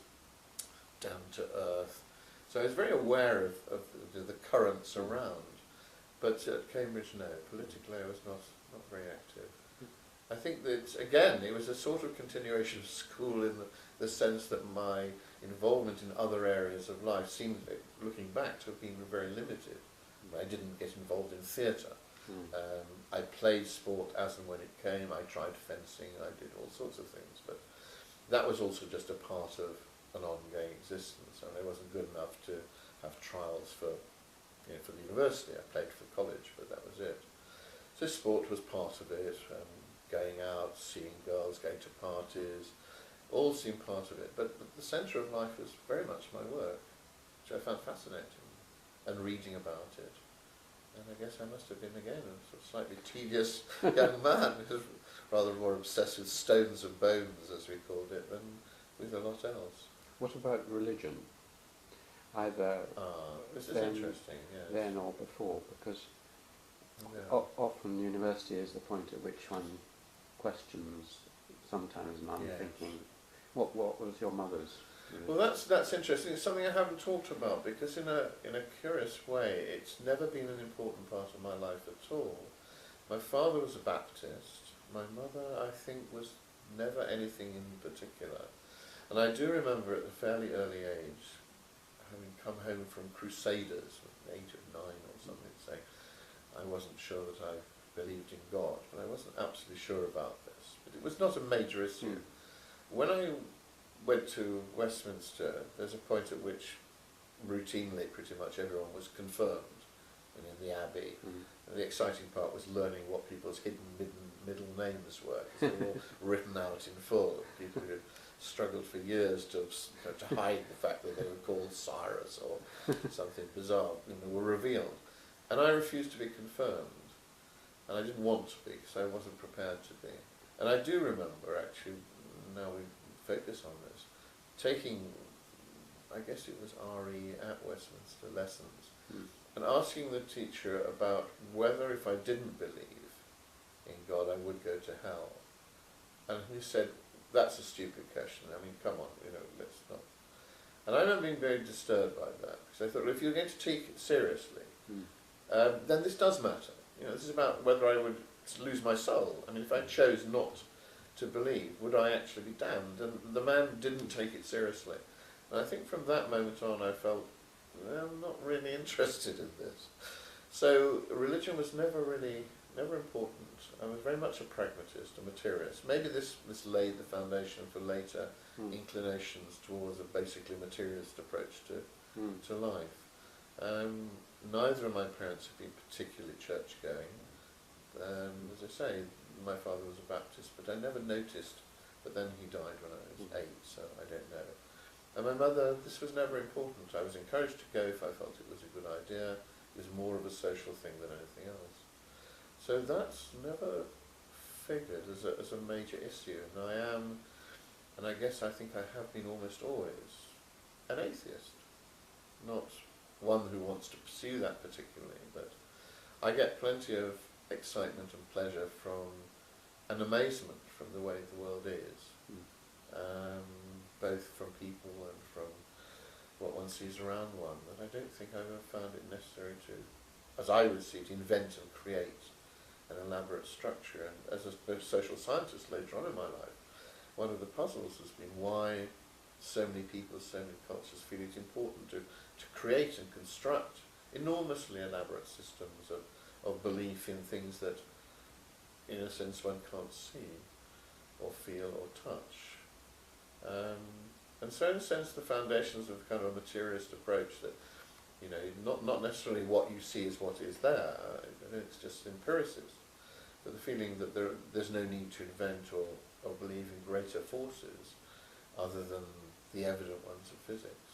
down to earth. So I was very aware of the currents around. But at Cambridge, no, politically I was not very active. I think that, again, it was a sort of continuation of school in the sense that my involvement in other areas of life seemed, looking back, to have been very limited. I didn't get involved in theatre. I played sport as and when it came. I tried fencing. I did all sorts of things. But that was also just a part of an ongoing existence. And I wasn't good enough to have trials for the university. I played for college, but that was it. So sport was part of it. Going out, seeing girls, going to parties, all seemed part of it. But the centre of life was very much my work, which I found fascinating, and reading about it. And I guess I must have been, again, a sort of slightly tedious young man, who was rather more obsessed with stones and bones, as we called it, than with a lot else. What about religion? Either This is then, interesting, yes. then or before, because Yeah. often university is the point at which one questions sometimes, and I'm Yes. thinking, what was your mother's? Well, that's interesting. It's something I haven't talked about, because in a curious way, it's never been an important part of my life at all. My father was a Baptist. My mother, I think, was never anything in particular. And I do remember at a fairly early age, having come home from Crusaders, at the age of 9 or something, saying I wasn't sure that I believed in God, but I wasn't absolutely sure about this. But it was not a major issue. When I went to Westminster, there's a point at which routinely pretty much everyone was confirmed, and in the Abbey. And the exciting part was learning what people's hidden middle names were, because they were all written out in full. People who struggled for years to hide the fact that they were called Cyrus or something bizarre, were revealed. And I refused to be confirmed. And I didn't want to be, because I wasn't prepared to be. And I do remember, actually, now we focus on this, taking, I guess it was RE at Westminster lessons, and asking the teacher about whether if I didn't believe in God I would go to hell. And he said, that's a stupid question, I mean, come on, let's not. And I remember being very disturbed by that, because I thought, well, if you're going to take it seriously, then this does matter. This is about whether I would lose my soul. I mean, if I chose not to believe, would I actually be damned? And the man didn't take it seriously. And I think from that moment on I felt, well, I'm not really interested in this. So religion was never important. I was very much a pragmatist, a materialist. Maybe this laid the foundation for later inclinations towards a basically materialist approach to life. Neither of my parents have been particularly church-going. As I say, my father was a Baptist, but I never noticed. But then he died when I was 8, so I don't know. And my mother, this was never important. I was encouraged to go if I felt it was a good idea. It was more of a social thing than anything else. So that's never figured as a major issue. And I guess I think I have been almost always an atheist. Not one who wants to pursue that particularly, but I get plenty of excitement and pleasure from an amazement from the way the world is, both from people and from what one sees around one, that I don't think I've ever found it necessary to, as I would see it, invent and create an elaborate structure. And as a social scientist later on in my life, one of the puzzles has been why so many people, so many cultures feel it important to create and construct enormously elaborate systems of belief in things that, in a sense, one can't see or feel or touch. And so in a sense the foundations of kind of a materialist approach that, not necessarily what you see is what is there, it's just empiricist, but the feeling that there's no need to invent or believe in greater forces other than the evident ones of physics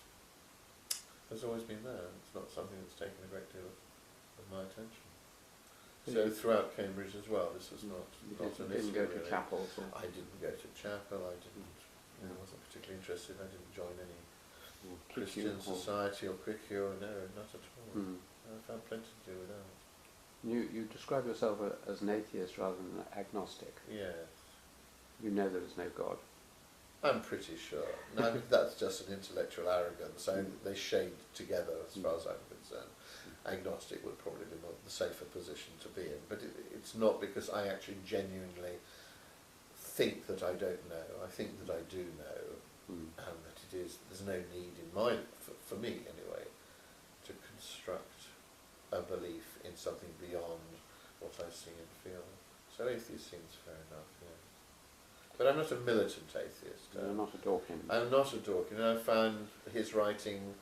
has always been there. It's not something that's taken a great deal of my attention. So throughout Cambridge as well, this was not an issue. You didn't go to really. chapels? I didn't go to chapel, I wasn't particularly interested, I didn't join any Christian society or quickie, no, not at all. I found plenty to do without. You describe yourself as an atheist rather than an agnostic. Yes. You know there is no God. I'm pretty sure. Now, that's just an intellectual arrogance. They shade together as far as I'm concerned. Agnostic would probably be the safer position to be in, but it's not because I actually genuinely think that I don't know. I think that I do know, and that there's no need in for me anyway, to construct a belief in something beyond what I see and feel. So atheist seems fair enough, yeah. But I'm not a militant atheist. You're not a Dawkins. I'm not a Dawkins. I found his writing,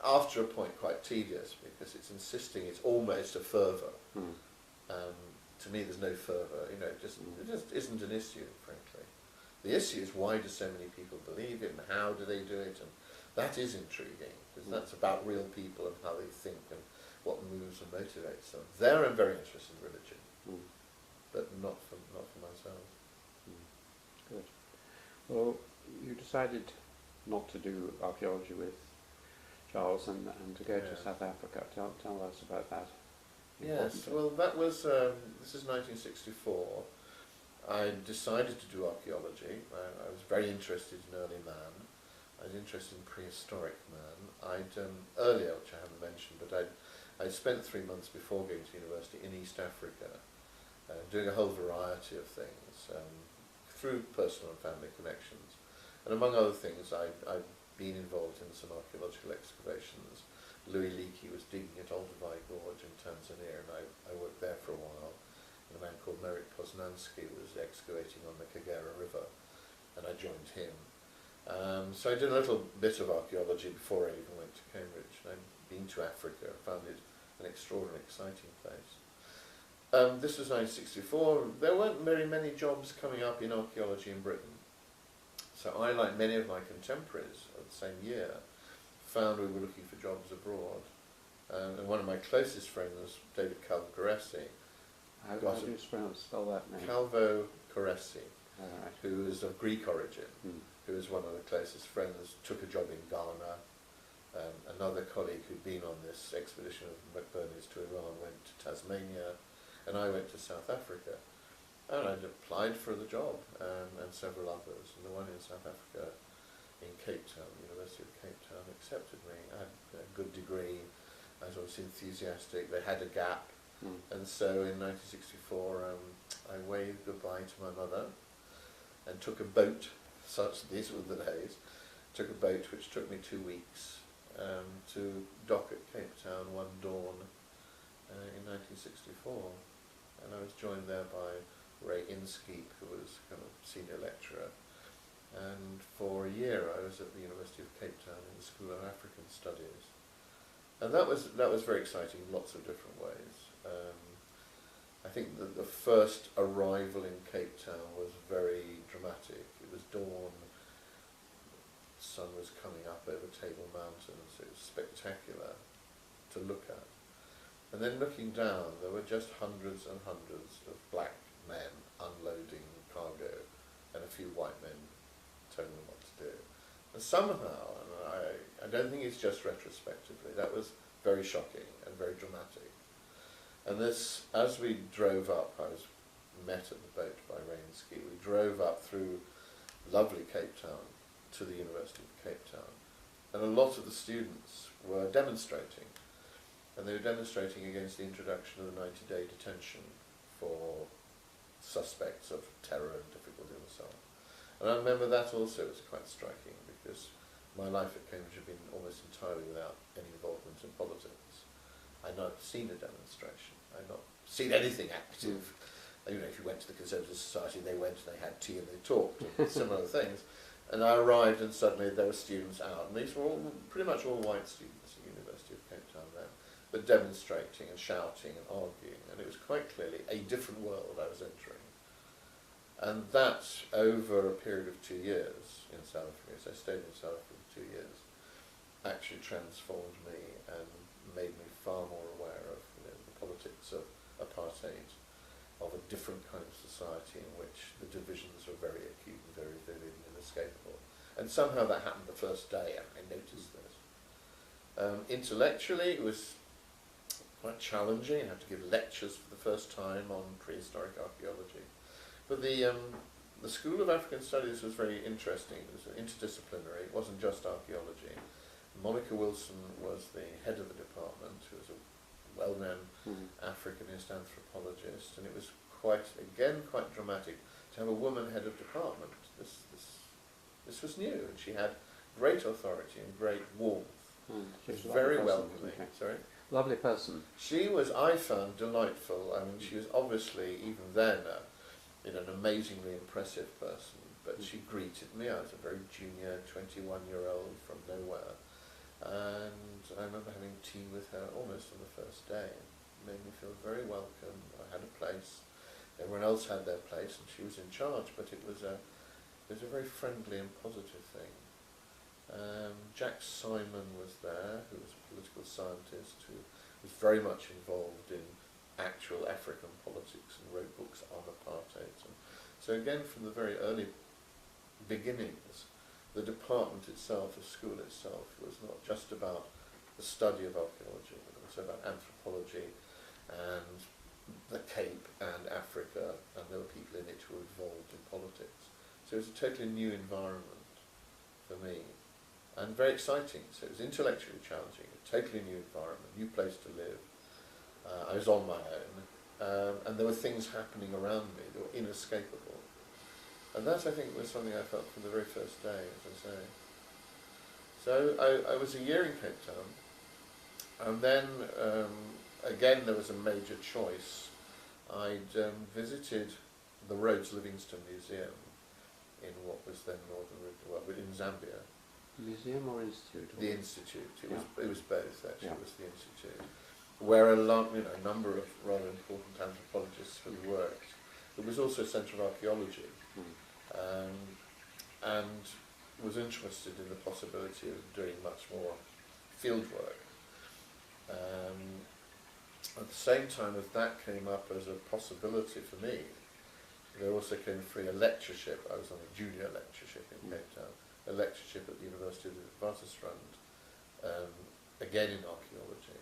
after a point, quite tedious, because it's insisting it's almost a fervour. To me, there's no fervour. It just isn't an issue, frankly. The issue is why do so many people believe it, and how do they do it, and that is intriguing, because that's about real people and how they think and what moves and motivates them. There I'm very interested in religion, but not for myself. Good. Well, you decided not to do archaeology with Charles and to go to South Africa. Tell us about that. Yes, well that was, this is 1964. I decided to do archaeology. I was very interested in early man. I was interested in prehistoric man. Earlier, which I haven't mentioned, but I'd spent 3 months before going to university in East Africa, doing a whole variety of things, through personal and family connections. And among other things, I'd been involved in some archaeological excavations. Louis Leakey was digging at Olduvai Gorge in Tanzania, and I worked there for a while. And a man called Merrick Poznansky was excavating on the Kagera River, and I joined him. So I did a little bit of archaeology before I even went to Cambridge. And I'd been to Africa, found it an extraordinarily exciting place. This was 1964. There weren't very many jobs coming up in archaeology in Britain. So I, like many of my contemporaries of the same year, found we were looking for jobs abroad. And one of my closest friends, David Calvo-Coresi, How do you spell that name? Calvo-Coresi, Right. who is of Greek origin, Hmm. who is one of the closest friends, took a job in Ghana. Another colleague who'd been on this expedition of Macfarlane's to Iran went to Tasmania, and I went to South Africa. And I'd applied for the job, and several others. And the one in South Africa, in Cape Town, University of Cape Town, accepted me. I had a good degree. I was always enthusiastic. They had a gap. And so in 1964, I waved goodbye to my mother and took a boat, these were the days, took a boat which took me 2 weeks to dock at Cape Town one dawn in 1964. And I was joined there by Ray Inskeep, who was kind of senior lecturer. And for a year I was at the University of Cape Town in the School of African Studies. And that was very exciting in lots of different ways. I think that the first arrival in Cape Town was very dramatic. It was dawn, the sun was coming up over Table Mountains. It was spectacular to look at. And then looking down, there were just hundreds and hundreds of black men unloading cargo and a few white men telling them what to do. And somehow, and I don't think it's just retrospectively, that was very shocking and very dramatic. And this, as we drove up, I was met at the boat by Rainsky. We drove up through lovely Cape Town to the University of Cape Town. And a lot of the students were demonstrating. And they were demonstrating against the introduction of the 90-day detention for suspects of terror and difficulty and so on. And I remember that also was quite striking, because my life at Cambridge had been almost entirely without any involvement in politics. I'd not seen a demonstration. I'd not seen anything active. If you went to the Conservative Society, they went and they had tea and they talked, and similar things. And I arrived and suddenly there were students out, and these were all, pretty much all white students at the University of Cape Town then, but demonstrating and shouting and arguing, and it was quite clearly a different world I was entering. And that, over a period of 2 years in South Africa, so I stayed in South Africa for 2 years, actually transformed me and made me far more aware of the politics of apartheid, of a different kind of society in which the divisions were very acute and very vivid and inescapable. And somehow that happened the first day, and I noticed this. Intellectually, it was quite challenging. I had to give lectures for the first time on prehistoric archaeology. But the School of African Studies was very interesting. It was interdisciplinary. It wasn't just archaeology. Monica Wilson was the head of the department, who was a well-known Africanist anthropologist, and it was quite dramatic to have a woman head of department. This was new, and she had great authority and great warmth. She was very welcoming. Sorry? Lovely person. She was, I found, delightful. I mean, she was obviously, even then, an amazingly impressive person, but she greeted me. I was a very junior 21-year-old from nowhere, and I remember having tea with her almost on the first day. It made me feel very welcome. I had a place. Everyone else had their place, and she was in charge, but it was a very friendly and positive thing. Jack Simon was there, who was a political scientist who was very much involved in actual African politics and wrote books on apartheid. So again, from the very early beginnings, the department itself, the school itself, was not just about the study of archaeology, but also about anthropology and the Cape and Africa, and there were people in it who were involved in politics. So it was a totally new environment for me, and very exciting. So it was intellectually challenging, a totally new environment, new place to live. I was on my own, and there were things happening around me that were inescapable. And that, I think, was something I felt from the very first day, as I say. So I was a year in Cape Town, and then, again, there was a major choice. I'd visited the Rhodes Livingston Museum in what was then in Zambia. Museum or institute? The institute. It was both, actually. Yeah. It was the institute, where a number of rather important anthropologists had worked. It was also a centre of archaeology. and was interested in the possibility of doing much more field work. At the same time as that came up as a possibility for me, there also came free a lectureship. I was on a junior lectureship in Cape Town, a lectureship at the University of Witwatersrand, again in archaeology.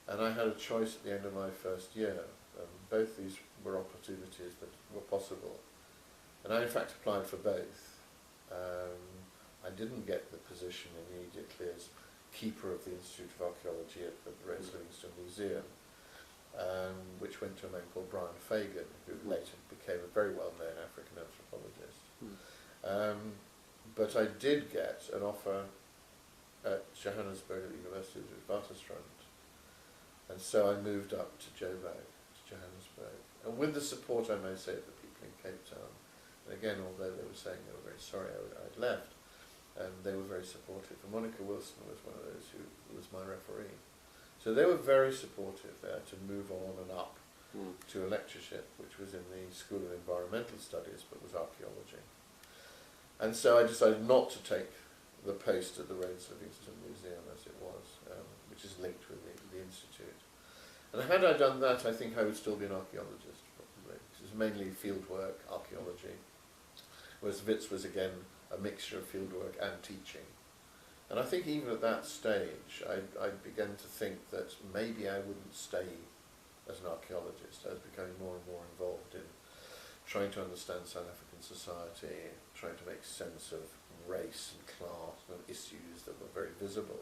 And I had a choice at the end of my first year. Both these were opportunities that were possible. And I in fact applied for both. I didn't get the position immediately as keeper of the Institute of Archaeology at the Rhodes Livingstone Museum, which went to a man called Brian Fagan, who later became a very well-known African anthropologist. But I did get an offer at Johannesburg, at the University of Witwatersrand, and so I moved up to Joburg, to Johannesburg, and with the support, I may say, of the people in Cape Town. And again, although they were saying they were very sorry I'd left, they were very supportive. And Monica Wilson was one of those who was my referee. So they were very supportive there to move on and up to a lectureship, which was in the School of Environmental Studies, but was archaeology. And so I decided not to take the post at the Rhodes Livingstone Museum as it was, which is linked with the Institute. And had I done that, I think I would still be an archaeologist, probably. It was mainly fieldwork, archaeology, whereas Wits was again a mixture of fieldwork and teaching. And I think even at that stage, I began to think that maybe I wouldn't stay as an archaeologist. I was becoming more and more involved in trying to understand South African society, trying to make sense of race and class and issues that were very visible.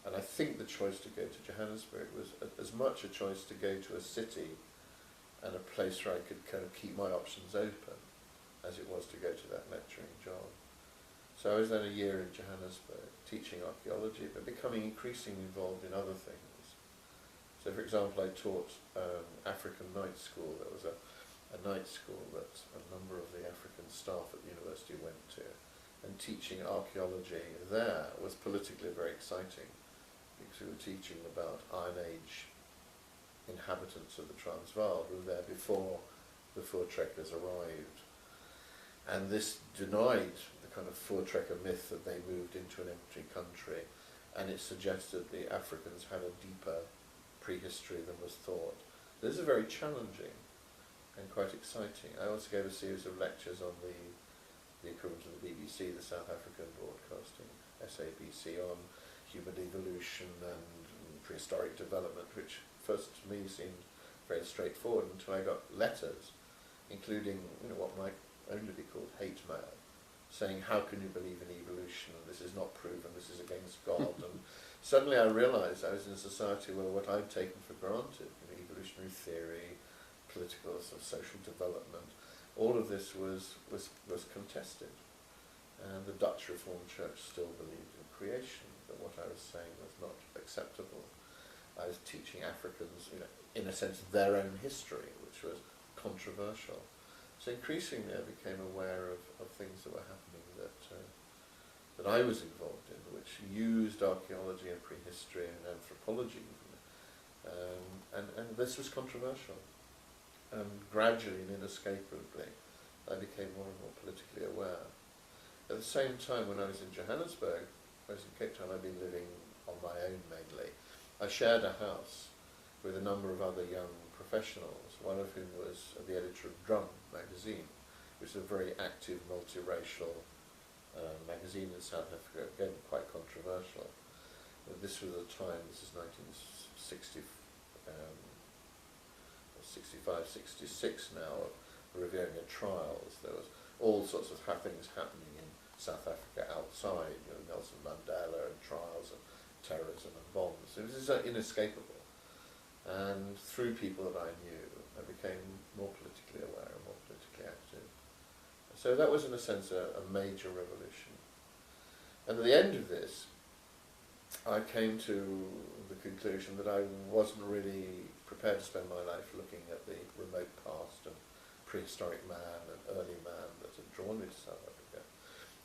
And I think the choice to go to Johannesburg was as much a choice to go to a city and a place where I could kind of keep my options open as it was to go to that lecturing job. So I was then a year in Johannesburg teaching archaeology, but becoming increasingly involved in other things. So for example, I taught African night school. There was a night school that a number of the African staff at the university went to, and teaching archaeology there was politically very exciting, because we were teaching about Iron Age inhabitants of the Transvaal who were there before the Voortrekkers arrived. And this denied the kind of Voortrekker myth that they moved into an empty country, and it suggested the Africans had a deeper prehistory than was thought. This is very challenging and quite exciting. I also gave a series of lectures on the equivalent of the BBC, the South African Broadcasting, SABC, on human evolution and prehistoric development, which first to me seemed very straightforward until I got letters, including what might only be called hate mail, saying how can you believe in evolution, and this is not proven, this is against God. And suddenly I realised I was in a society where what I'd taken for granted, evolutionary theory, political sort of social development, all of this was contested. And the Dutch Reformed Church still believed in creation, but what I was saying was not acceptable. I was teaching Africans, in a sense, their own history, which was controversial. So increasingly I became aware of things that were happening that I was involved in, which used archaeology and prehistory and anthropology even. And this was controversial. And gradually and inescapably I became more and more politically aware. At the same time, when I was in Johannesburg, I was in Cape Town, I'd been living on my own mainly. I shared a house with a number of other young professionals, one of whom was the editor of Drum magazine, which is a very active, multiracial magazine in South Africa, again quite controversial. This was a time, this is 1960, 65, 66 now, reviewing the trials. There was all sorts of things happening in South Africa outside, Nelson Mandela and trials and terrorism and bombs. It was inescapable. And through people that I knew, I became more politically aware and more politically active. So that was, in a sense, a major revolution. And at the end of this, I came to the conclusion that I wasn't really prepared to spend my life looking at the remote past and prehistoric man and early man that had drawn me to South Africa.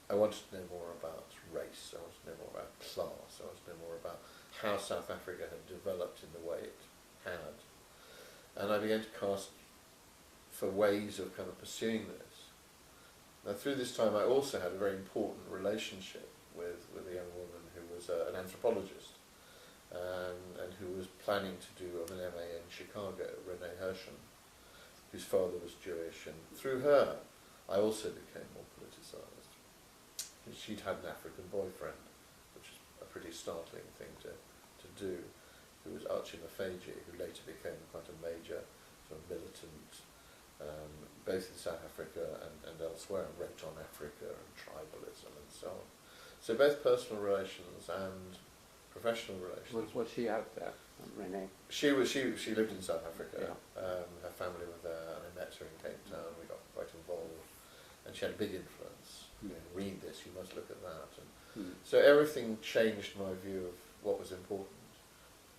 I wanted to know more about race, I wanted to know more about class, I wanted to know more about how South Africa had developed in the way it had. And I began to cast for ways of kind of pursuing this. Now through this time I also had a very important relationship with a young woman who was an anthropologist and who was planning to do an MA in Chicago, Renee Hershon, whose father was Jewish, and through her I also became more politicised. She'd had an African boyfriend, which is a pretty startling thing to do, who was Archie Mafeji, who later became quite a major sort of militant, both in South Africa and elsewhere, and wrote on Africa and tribalism and so on. So both personal relations and professional relations. Was she out there, Renee? She lived in South Africa. Yeah. Her family were there, and I met her in Cape Town. We got quite involved, and she had a big influence. You know, read this, you must look at that. And so everything changed my view of what was important,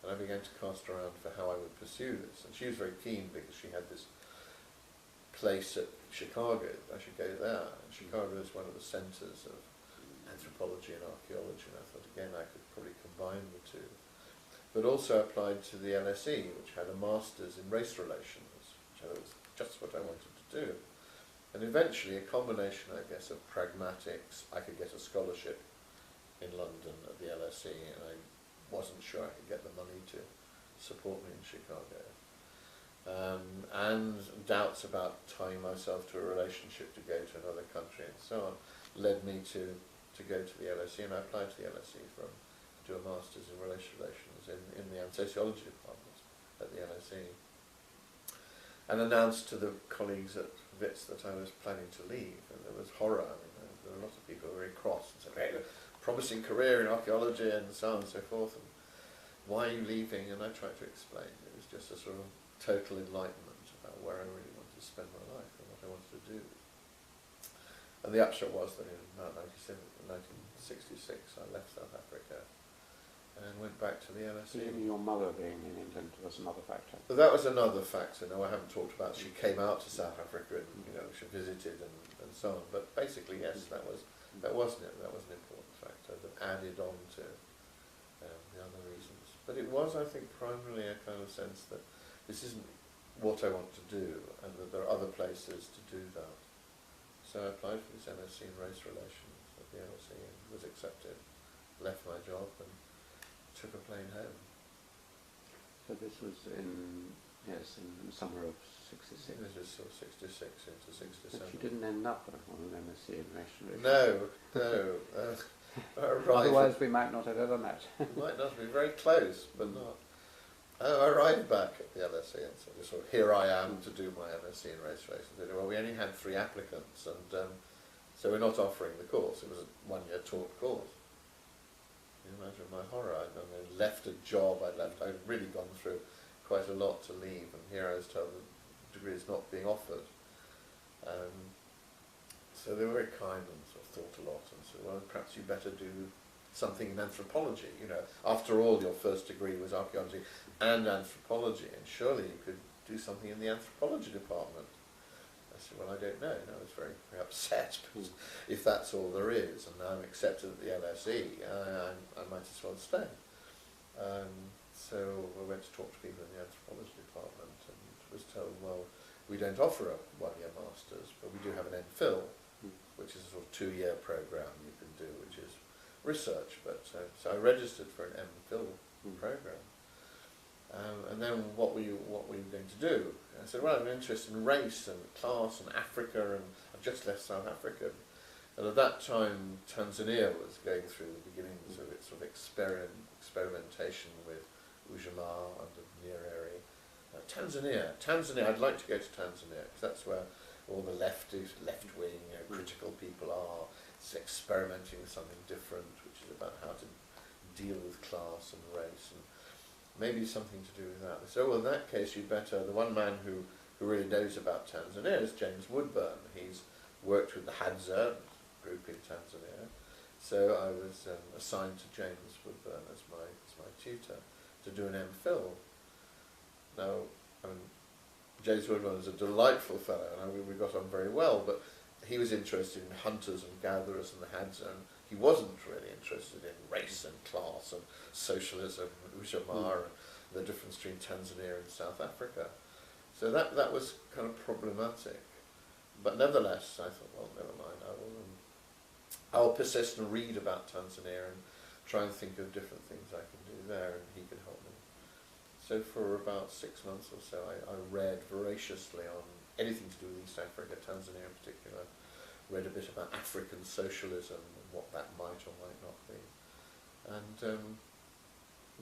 and I began to cast around for how I would pursue this. And she was very keen because she had this place at Chicago. I should go there. And Chicago is one of the centres of anthropology and archaeology, and I thought again I could probably combine the two. But also applied to the LSE, which had a master's in race relations, which was just what I wanted to do. And eventually a combination, I guess, of pragmatics. I could get a scholarship in London at the LSE, and I wasn't sure I could get the money to support me in Chicago. And doubts about tying myself to a relationship to go to another country and so on led me to go to the LSE, and I applied to the LSE to do a master's in race relations in the sociology department at the LSE, and announced to the colleagues at Wits that I was planning to leave, and there was horror. I mean, there were a lot of people who were very cross and said, "Hey, a promising career in archaeology and so on and so forth, and why are you leaving?" And I tried to explain. It was just a sort of total enlightenment about where I really wanted to spend my life and what I wanted to do. And the upshot was that in 1966 I left South Africa and went back to the LSE. Your mother being in England was another factor. But that was another factor. No, I haven't talked about. She came out to South Africa and she visited and so on. But basically, yes, that was it. That was an important factor that added on to the other reasons. But it was, I think, primarily a kind of sense that this isn't what I want to do, and that there are other places to do that. So I applied for this MSc in race relations at the LSE and was accepted, left my job and took a plane home. So this was in the summer of '66. This was sort of 66 into 67. But you didn't end up on an MSc in race relations. No. Otherwise we might not have ever met. Might not be very close, but not. I arrived back at the LSE and sort of here I am to do my MSc in race relations. They said, well, we only had 3 applicants, and so we're not offering the course. It was a 1-year taught course. Can you imagine my horror? I'd left a job. I'd really gone through quite a lot to leave, and here I was told the degree is not being offered. So they were very kind and sort of thought a lot and said, well, perhaps you better do something in anthropology. You know, after all, your first degree was archaeology and anthropology, and surely you could do something in the anthropology department. I said, well, I don't know. And I was very upset, because if that's all there is, and now I'm accepted at the LSE, I might as well stay. So I went to talk to people in the anthropology department and was told, well, we don't offer a 1-year master's, but we do have an MPhil, which is a sort of 2-year program you can do, which is research. But so I registered for an MPhil program. And then what were you going to do? And I said, well, I'm interested in race and class and Africa, and I've just left South Africa. And at that time, Tanzania was going through the beginnings of its sort of experimentation with Ujamaa and the Nyerere. Tanzania, I'd like to go to Tanzania, because that's where all the left-wing, critical people are. It's experimenting with something different, which is about how to deal with class and race, and maybe something to do with that. So, well, in that case, you'd better. The one man who really knows about Tanzania is James Woodburn. He's worked with the Hadza group in Tanzania, so I was assigned to James Woodburn as my tutor to do an MPhil. Now, James Woodburn was a delightful fellow, and we got on very well, but he was interested in hunters and gatherers and the Hadza, and he wasn't really interested in race and class and socialism and Ujamaa and the difference between Tanzania and South Africa. So that was kind of problematic. but nevertheless, I thought, well, never mind. I will persist and read about Tanzania and try and think of different things I can do there, and he could help me. So for about 6 months or so, I read voraciously on anything to do with East Africa, Tanzania in particular. Read a bit about African socialism and what that might or might not be. And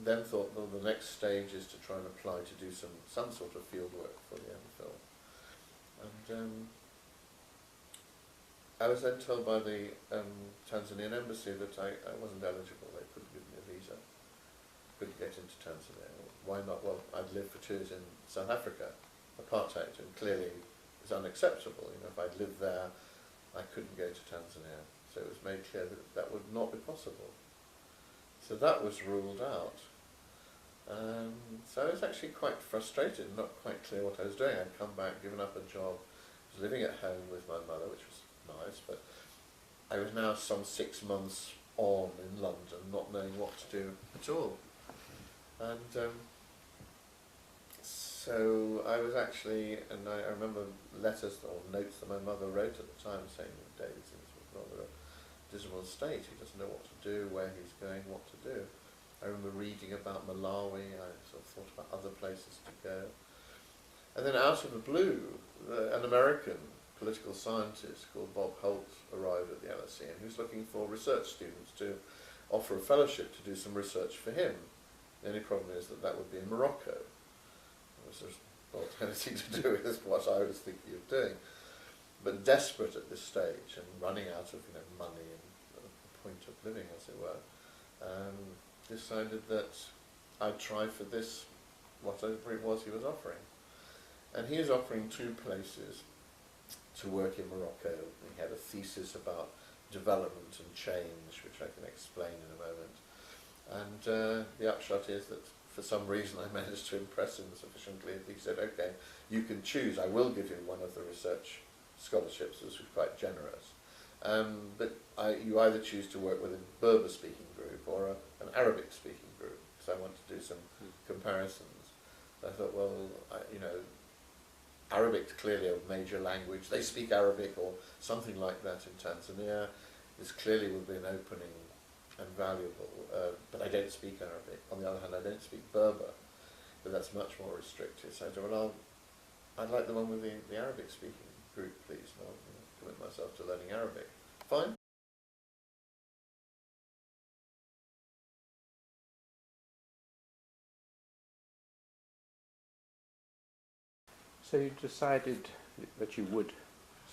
then thought, well, the next stage is to try and apply to do some sort of field work for the MPhil. And I was then told by the Tanzanian embassy that I wasn't eligible. They couldn't give me a visa. Couldn't get into Tanzania. Why not? Well, I'd lived for 2 years in South Africa, apartheid, and clearly it was unacceptable. You know, if I'd lived there, I couldn't go to Tanzania. So it was made clear that that would not be possible. So that was ruled out. So I was actually quite frustrated, not quite clear what I was doing. I'd come back, given up a job, was living at home with my mother, which was nice, but I was now some 6 months on in London, not knowing what to do at all. And so I was actually, and I remember letters or notes that my mother wrote at the time saying that David's in rather a dismal state. He doesn't know what to do, where he's going, what to do. I remember reading about Malawi. I sort of thought about other places to go. And then out of the blue, an American political scientist called Bob Holt arrived at the LSE, and he was looking for research students to offer a fellowship to do some research for him. The only problem is that that would be in Morocco. It was just not anything to do with what I was thinking of doing. But desperate at this stage and running out of money and the point of living, as it were, decided that I'd try for this, whatever it was he was offering. And he was offering 2 places to work in Morocco. He had a thesis about development and change, which I can explain in a moment. And the upshot is that for some reason I managed to impress him sufficiently that he said, okay, you can choose, I will give you one of the research scholarships. This was quite generous. But you either choose to work with a Berber-speaking group or an Arabic-speaking group, because I want to do some comparisons. I thought, well, Arabic's clearly a major language. They speak Arabic or something like that in Tanzania. This clearly would be an opening and valuable, but I don't speak Arabic. On the other hand, I don't speak Berber, but that's much more restricted. So I said, well, I'd like the one with the Arabic-speaking group, please. And I'll commit myself to learning Arabic. Fine. So you decided that you would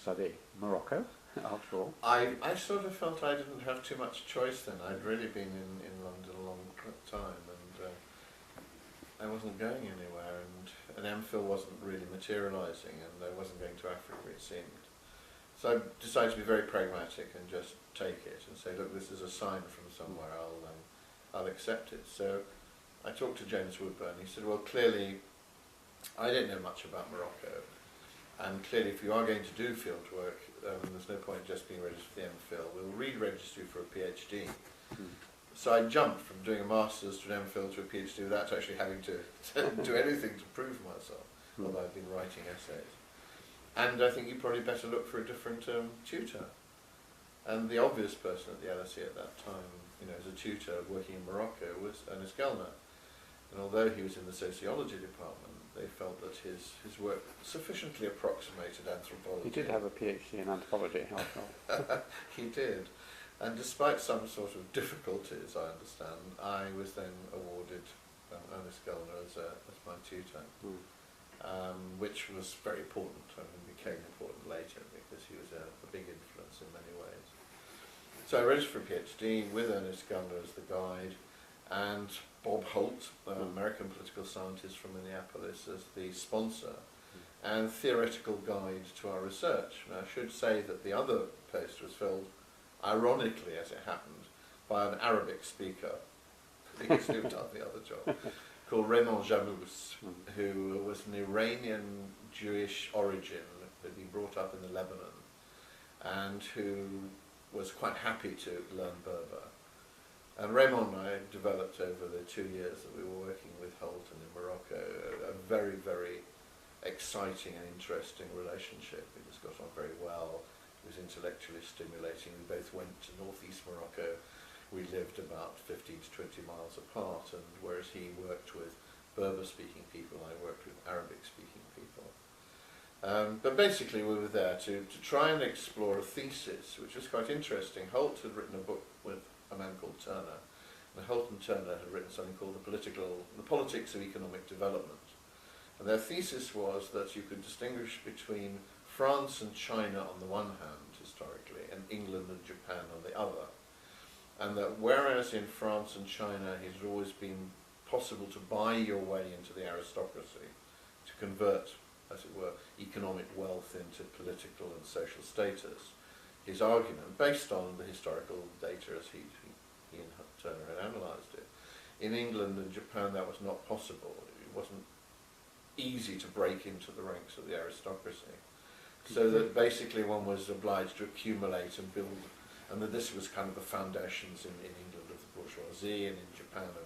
study Morocco, after all? I sort of felt I didn't have too much choice then. I'd really been in London a long time, and I wasn't going anywhere, and an MPhil wasn't really materialising, and I wasn't going to Africa, it seemed. So I decided to be very pragmatic and just take it and say, look, this is a sign from somewhere, I'll accept it. So I talked to James Woodburn. He said, well, clearly I don't know much about Morocco, and clearly if you are going to do field work, there's no point just being registered for the MPhil. We'll re-register you for a PhD. So I jumped from doing a master's to an MPhil to a PhD without actually having to do anything to prove myself, although I've been writing essays. And I think you probably better look for a different tutor. And the obvious person at the LSE at that time, as a tutor working in Morocco, was Ernest Gellner. And although he was in the sociology department, they felt that his work sufficiently approximated anthropology. He did have a PhD in anthropology, after all. He did. And despite some sort of difficulties, I understand, I was then awarded Ernest Gellner as my tutor, which was very important. I mean, became important later because he was a big influence in many ways. So I registered for a PhD with Ernest Gellner as the guide, and Bob Holt, an American political scientist from Minneapolis, as the sponsor and theoretical guide to our research. Now, I should say that the other post was filled, ironically as it happened, by an Arabic speaker. He snooped up the other job, called Raymond Jamous, who was an Iranian Jewish origin that he brought up in the Lebanon, and who was quite happy to learn Berber. And Raymond and I developed over the 2 years that we were working with Holt and in Morocco a very, very exciting and interesting relationship. We just got on very well. It was intellectually stimulating. We both went to northeast Morocco. We lived about 15 to 20 miles apart, and whereas he worked with Berber-speaking people, I worked with Arabic-speaking people. But basically we were there to try and explore a thesis, which was quite interesting. Holt had written a book with a man called Turner, and Holt and Turner had written something called The Politics of Economic Development. And their thesis was that you could distinguish between France and China on the one hand, historically, and England and Japan on the other. And that whereas in France and China it had always been possible to buy your way into the aristocracy, to convert, as it were, economic wealth into political and social status, his argument, based on the historical data as he and Turner had analysed it, in England and Japan that was not possible. It wasn't easy to break into the ranks of the aristocracy. So that basically one was obliged to accumulate and build, and that this was kind of the foundations in England of the bourgeoisie, and in Japan of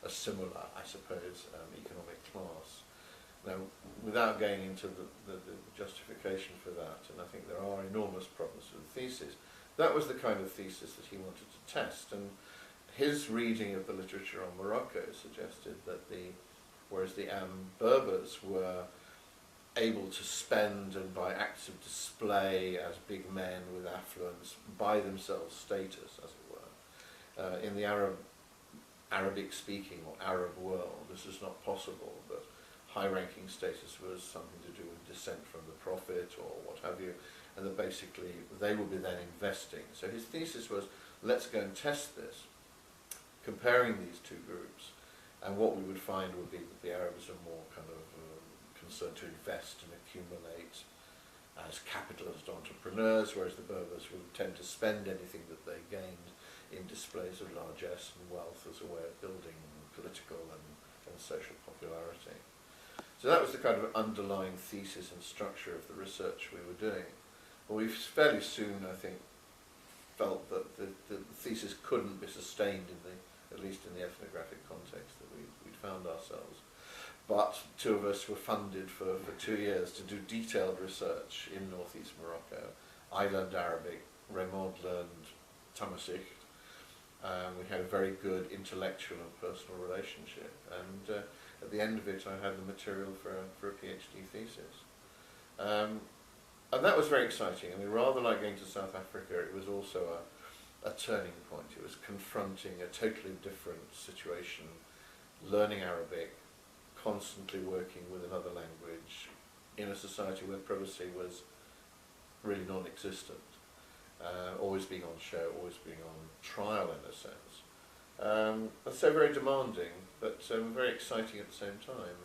a similar, I suppose, economic class. Now, without going into the justification for that, and I think there are enormous problems with the thesis, that was the kind of thesis that he wanted to test. And his reading of the literature on Morocco suggested that whereas the Berbers were able to spend and by acts of display as big men with affluence, buy themselves status, as it were, in the Arabic-speaking or Arab world, this is not possible, but high-ranking status was something to do with descent from the Prophet or what have you, and that basically they would be then investing. So his thesis was, let's go and test this, comparing these two groups, and what we would find would be that the Arabs are more kind of concerned to invest and accumulate as capitalist entrepreneurs, whereas the Berbers would tend to spend anything that they gained in displays of largesse and wealth as a way of building political and social popularity. So that was the kind of underlying thesis and structure of the research we were doing. Well, we fairly soon, I think, felt that the thesis couldn't be sustained at least in the ethnographic context that we'd found ourselves. But two of us were funded for 2 years to do detailed research in northeast Morocco. I learned Arabic, Raymond learned Tamasheght. We had a very good intellectual and personal relationship, and at the end of it I had the material for a PhD thesis. And that was very exciting. I mean, rather like going to South Africa, it was also a turning point. It was confronting a totally different situation, learning Arabic, constantly working with another language in a society where privacy was really non-existent, always being on show, always being on trial in a sense. And so very demanding, but very exciting at the same time.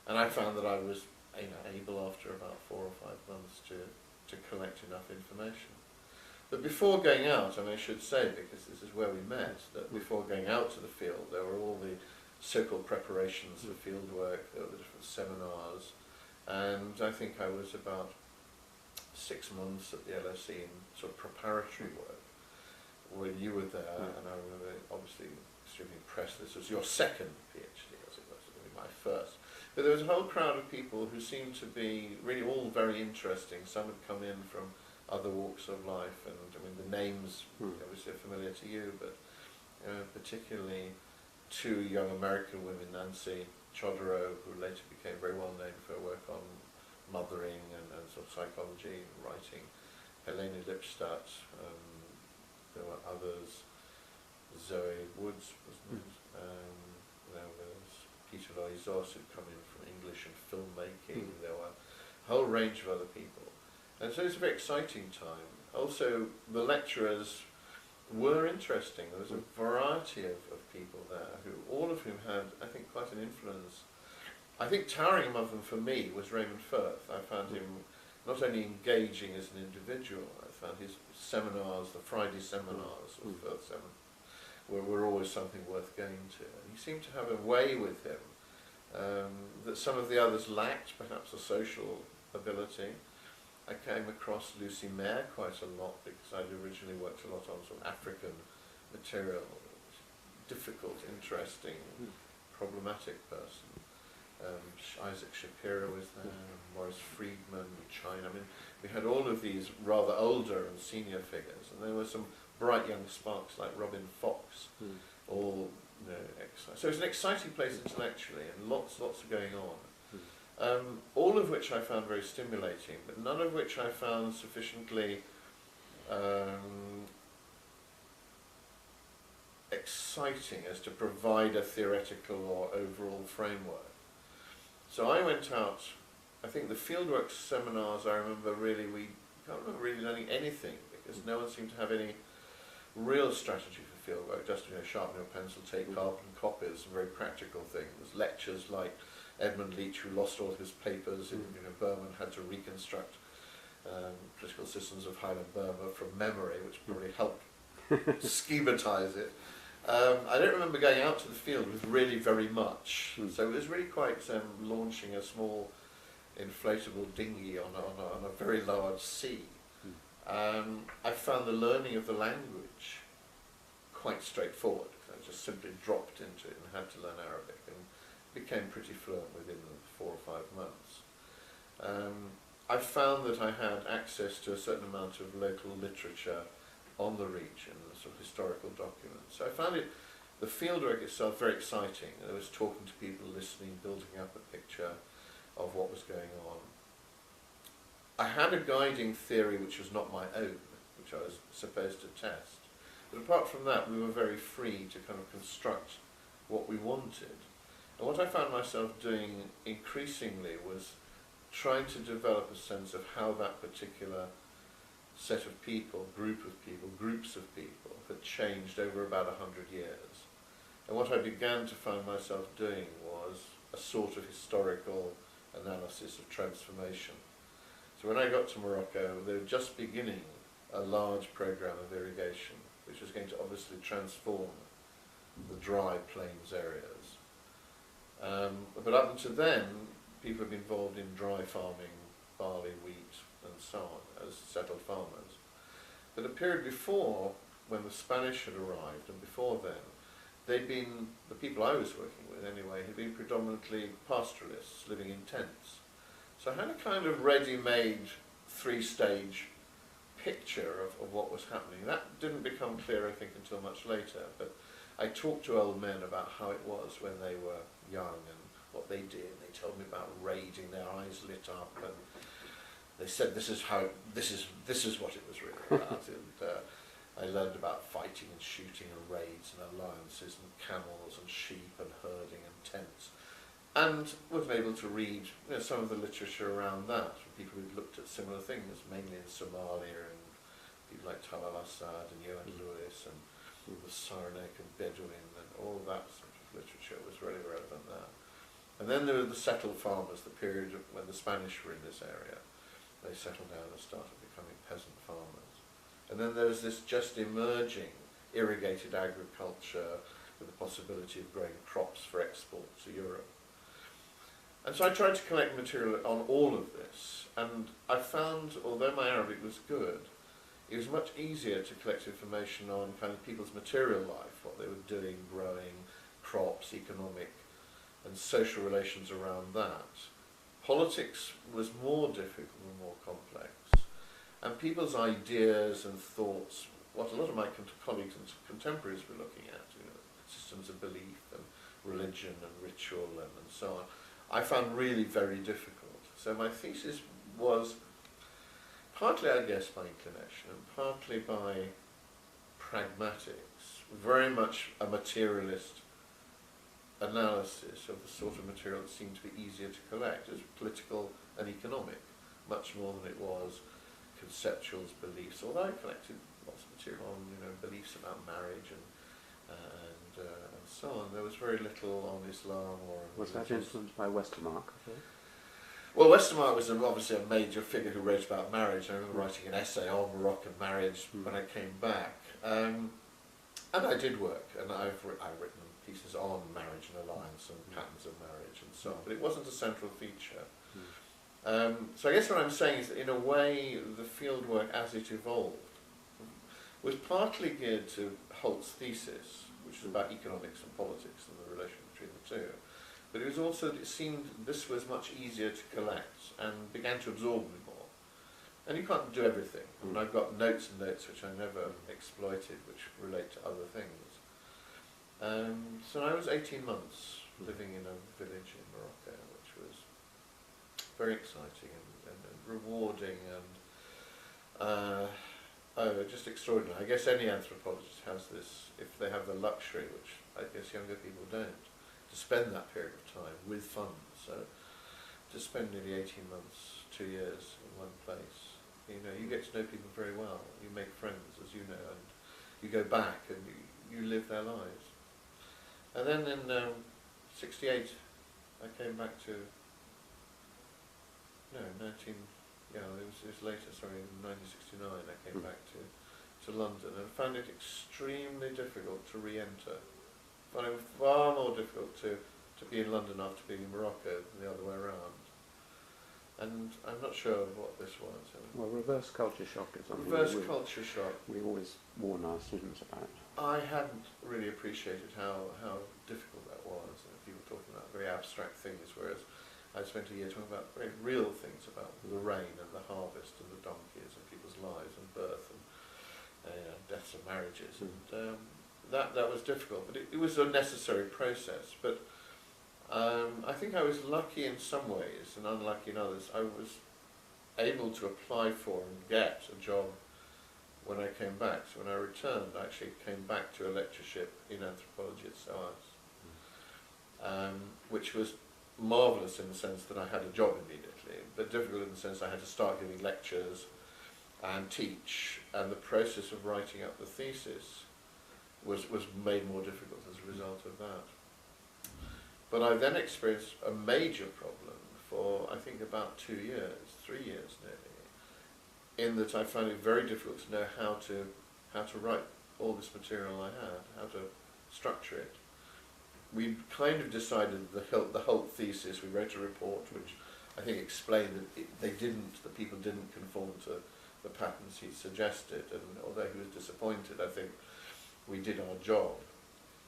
And I found that I was able after about 4 or 5 months to collect enough information. But before going out, I should say, because this is where we met, that before going out to the field there were all the so-called preparations for field work, there were the different seminars, and I think I was about 6 months at the LSE in sort of preparatory work when you were there, and I remember obviously extremely impressed. This was your second PhD, as it was, my first. But there was a whole crowd of people who seemed to be really all very interesting. Some had come in from other walks of life, and the names obviously are familiar to you, but particularly 2 young American women, Nancy Chodorow, who later became very well known for her work on mothering and sort of psychology and writing, Helene Lipstadt, there were others, Zoe Woods, wasn't it? There was Peter Loizos, who'd come in from English and filmmaking. There were a whole range of other people. And so it's a very exciting time. Also, the lecturers were interesting. There was a variety of people there, all of whom had, I think, quite an influence. I think towering above them for me was Raymond Firth. I found him not only engaging as an individual, I found his seminars, the Friday seminars of Firth were always something worth going to. And he seemed to have a way with him that some of the others lacked, perhaps a social ability. I came across Lucy Mayer quite a lot because I'd originally worked a lot on sort of African material. Difficult, interesting, problematic person. Isaac Shapiro was there, Morris Friedman, China. I mean, we had all of these rather older and senior figures, and there were some bright young sparks like Robin Fox, all so it's an exciting place intellectually, and lots are going on. All of which I found very stimulating, but none of which I found sufficiently exciting as to provide a theoretical or overall framework. So I went out, I think the fieldwork seminars I remember really, we can't remember really learning anything because no one seemed to have any real strategy for fieldwork, just sharpen your pencil, take carbon copies, very practical things. Lectures like Edmund Leach, who lost all his papers in Burma and had to reconstruct political systems of Highland Burma from memory, which probably helped schematise it. I don't remember going out to the field with really very much, so it was really quite launching a small inflatable dinghy on a very large sea. I found the learning of the language quite straightforward. I just simply dropped into it and had to learn Arabic and became pretty fluent within 4 or 5 months. I found that I had access to a certain amount of local literature on the region, sort of historical documents. So I found the fieldwork itself very exciting. I was talking to people, listening, building up a picture of what was going on. I had a guiding theory which was not my own, which I was supposed to test. But apart from that, we were very free to kind of construct what we wanted. And what I found myself doing increasingly was trying to develop a sense of how that particular set of people, groups of people, had changed over about 100 years. And what I began to find myself doing was a sort of historical analysis of transformation. So when I got to Morocco, they were just beginning a large program of irrigation, which was going to obviously transform the dry plains areas. But up until then, people had been involved in dry farming, barley, wheat, and so on, as settled farmers. But the period before, when the Spanish had arrived, and before then, they'd been, the people I was working with anyway, had been predominantly pastoralists living in tents. So I had a kind of ready-made 3-stage picture of what was happening. That didn't become clear, I think, until much later, but I talked to old men about how it was when they were young and what they did. They told me about raiding, their eyes lit up, and they said this is what it was really about. And I learned about fighting and shooting and raids and alliances and camels and sheep and herding and tents, and was able to read some of the literature around that from people who'd looked at similar things, mainly in Somalia, and people like Talal Assad and Johan Lewis and the Sarnak and Bedouin, and all that sort of literature was really relevant there. And then there were the settled farmers, the period when the Spanish were in this area. They settled down and started becoming peasant farmers. And then there was this just emerging irrigated agriculture with the possibility of growing crops for export to Europe. And so I tried to collect material on all of this, and I found, although my Arabic was good, it was much easier to collect information on kind of people's material life, what they were doing, growing, crops, economic and social relations around that. Politics was more difficult and more complex. And people's ideas and thoughts, what a lot of my colleagues and contemporaries were looking at, systems of belief and religion and ritual and so on, I found really very difficult. So my thesis was partly, I guess, by inclination and partly by pragmatics, very much a materialist analysis of the sort of material that seemed to be easier to collect. It was political and economic, much more than it was conceptuals, beliefs, although I collected lots of material on beliefs about marriage and so on. There was very little on Islam or on Was that influenced by Westermarck? Well, Westermarck was obviously a major figure who wrote about marriage. I remember writing an essay on Moroccan marriage when I came back. And I did work, and I've written pieces on marriage and alliance and patterns of marriage and so on, but it wasn't a central feature. So I guess what I'm saying is that in a way the fieldwork as it evolved was partly geared to Holt's thesis, which is about economics and politics and the relation between the two, but it was also, it seemed this was much easier to collect and began to absorb me more. And you can't do everything. I mean, I've got notes and notes which I never exploited, which relate to other things. So I was 18 months living in a village in Morocco, which was very exciting and rewarding and just extraordinary. I guess any anthropologist has this, if they have the luxury, which I guess younger people don't, to spend that period of time with funds. So to spend nearly 18 months, 2 years in one place, you know, you get to know people very well, you make friends, as you know, and you go back and you live their lives. And then in '68, I came back to, no, it was later, sorry, in 1969 I came back to London and found it extremely difficult to re-enter. Found it far more difficult to be in London after being in Morocco than the other way around. And I'm not sure what this was. Well, reverse culture shock is something culture shock. we always warn our students about. I hadn't really appreciated how difficult that was. People talking about very abstract things, whereas I spent a year talking about very real things, about the rain and the harvest and the donkeys and people's lives and birth and deaths and marriages. And that was difficult, but it was a necessary process. But I think I was lucky in some ways and unlucky in others. I was able to apply for and get a job when I came back. So when I returned, I actually came back to a lectureship in anthropology at SOAS, which was marvellous in the sense that I had a job immediately, but difficult in the sense I had to start giving lectures and teach, and the process of writing up the thesis was made more difficult as a result of that. But I then experienced a major problem for, I think, about 2 years, 3 years nearly, in that I found it very difficult to know how to write all this material I had, how to structure it. We kind of decided the whole thesis. We wrote a report which I think explained that the people didn't conform to the patterns he suggested, and although he was disappointed, I think we did our job.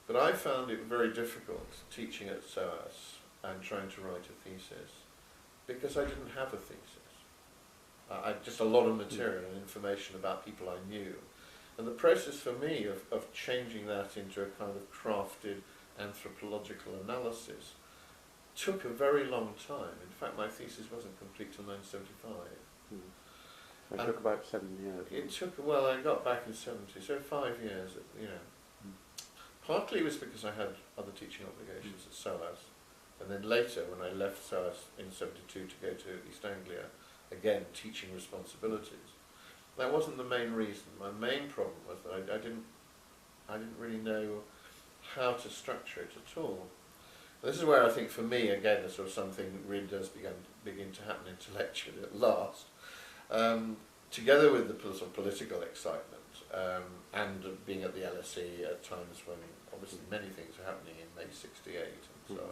But I found it very difficult teaching at SOAS and trying to write a thesis because I didn't have a thesis. I had just a lot of material and information about people I knew. And the process for me of changing that into a kind of crafted anthropological analysis took a very long time. In fact, my thesis wasn't complete till 1975. It took about 7 years. It took, well, I got back in 70, so 5 years, you know. Partly it was because I had other teaching obligations at SOAS, and then later when I left SOAS in 72 to go to East Anglia, again, teaching responsibilities. That wasn't the main reason. My main problem was that I didn't really know how to structure it at all. This is where I think for me, again, there's sort of something that really does begin to happen intellectually at last. Together with the sort of political excitement and being at the LSE at times when obviously many things were happening in May '68 and so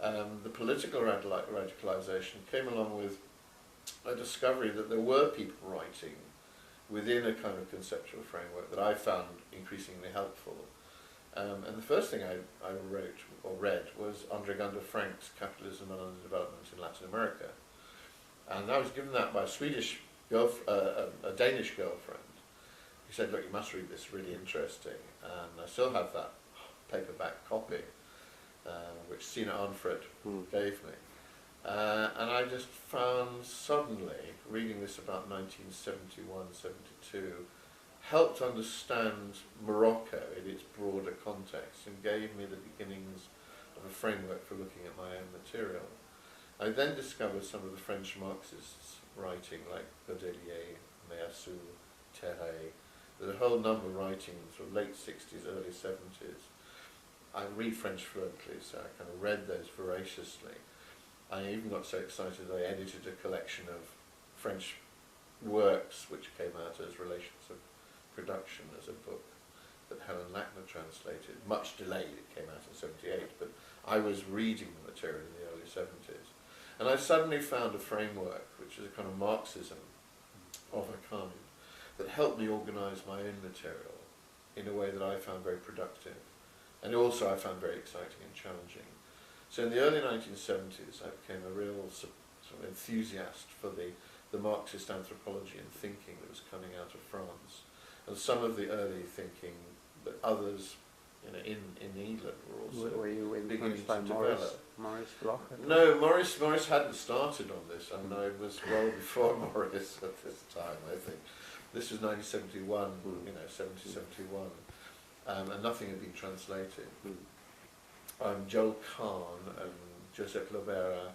on. The political radicalisation came along with a discovery that there were people writing within a kind of conceptual framework that I found increasingly helpful. And the first thing I wrote or read was Andre Gunder Frank's Capitalism and Underdevelopment in Latin America. And I was given that by a Danish girlfriend. He said, look, you must read this, really interesting. And I still have that paperback copy, which Sina Arnfred gave me. And I just found suddenly, reading this about 1971, 72, helped understand Morocco in its broader context and gave me the beginnings of a framework for looking at my own material. I then discovered some of the French Marxists writing, like Godelier, Meillassoux, Terray. There's a whole number of writings from late 60s, early 70s. I read French fluently, so I kind of read those voraciously. I even got so excited that I edited a collection of French works which came out as Relations of Production as a book that Helen Lackner translated. Much delayed, it came out in 78, but I was reading the material in the early 70s. And I suddenly found a framework, which is a kind of Marxism of a kind, that helped me organise my own material in a way that I found very productive. And also I found very exciting and challenging. So in the early 1970s, I became a real sort of enthusiast for the Marxist anthropology and thinking that was coming out of France. And some of the early thinking that others in England were also Were you beginning influenced by to Morris develop. Bloch? No, Morris hadn't started on this. I mean, I was well before Morris at this time, I think. This was 1971, 70, 71, and nothing had been translated. Joel Kahn and Joseph Lovera,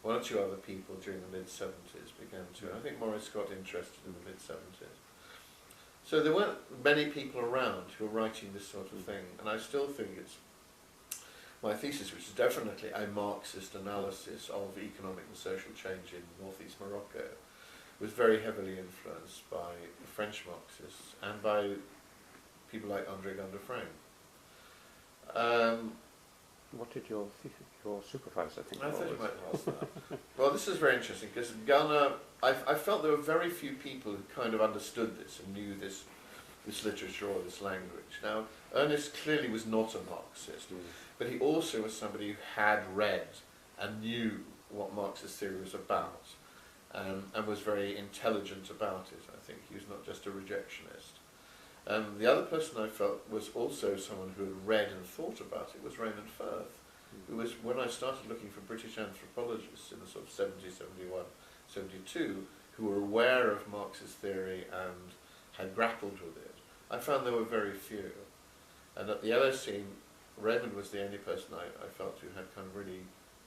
one or two other people during the mid-70s began to, I think Morris got interested in the mid-70s. So there weren't many people around who were writing this sort of thing, and I still think it's my thesis, which is definitely a Marxist analysis of economic and social change in northeast Morocco, was very heavily influenced by the French Marxists and by people like André Gundefrank. What did your supervisor think? I of thought all you this? might ask that. Well, this is very interesting because Ghana, I felt there were very few people who kind of understood this and knew this literature or this language. Now, Ernest clearly was not a Marxist, but he also was somebody who had read and knew what Marxist theory was about, and was very intelligent about it. I think he was not just a rejectionist. The other person I felt was also someone who had read and thought about it was Raymond Firth, who was, when I started looking for British anthropologists in the sort of 70, 71, 72, who were aware of Marxist theory and had grappled with it, I found there were very few. And at the LSE, Raymond was the only person I felt who had kind of really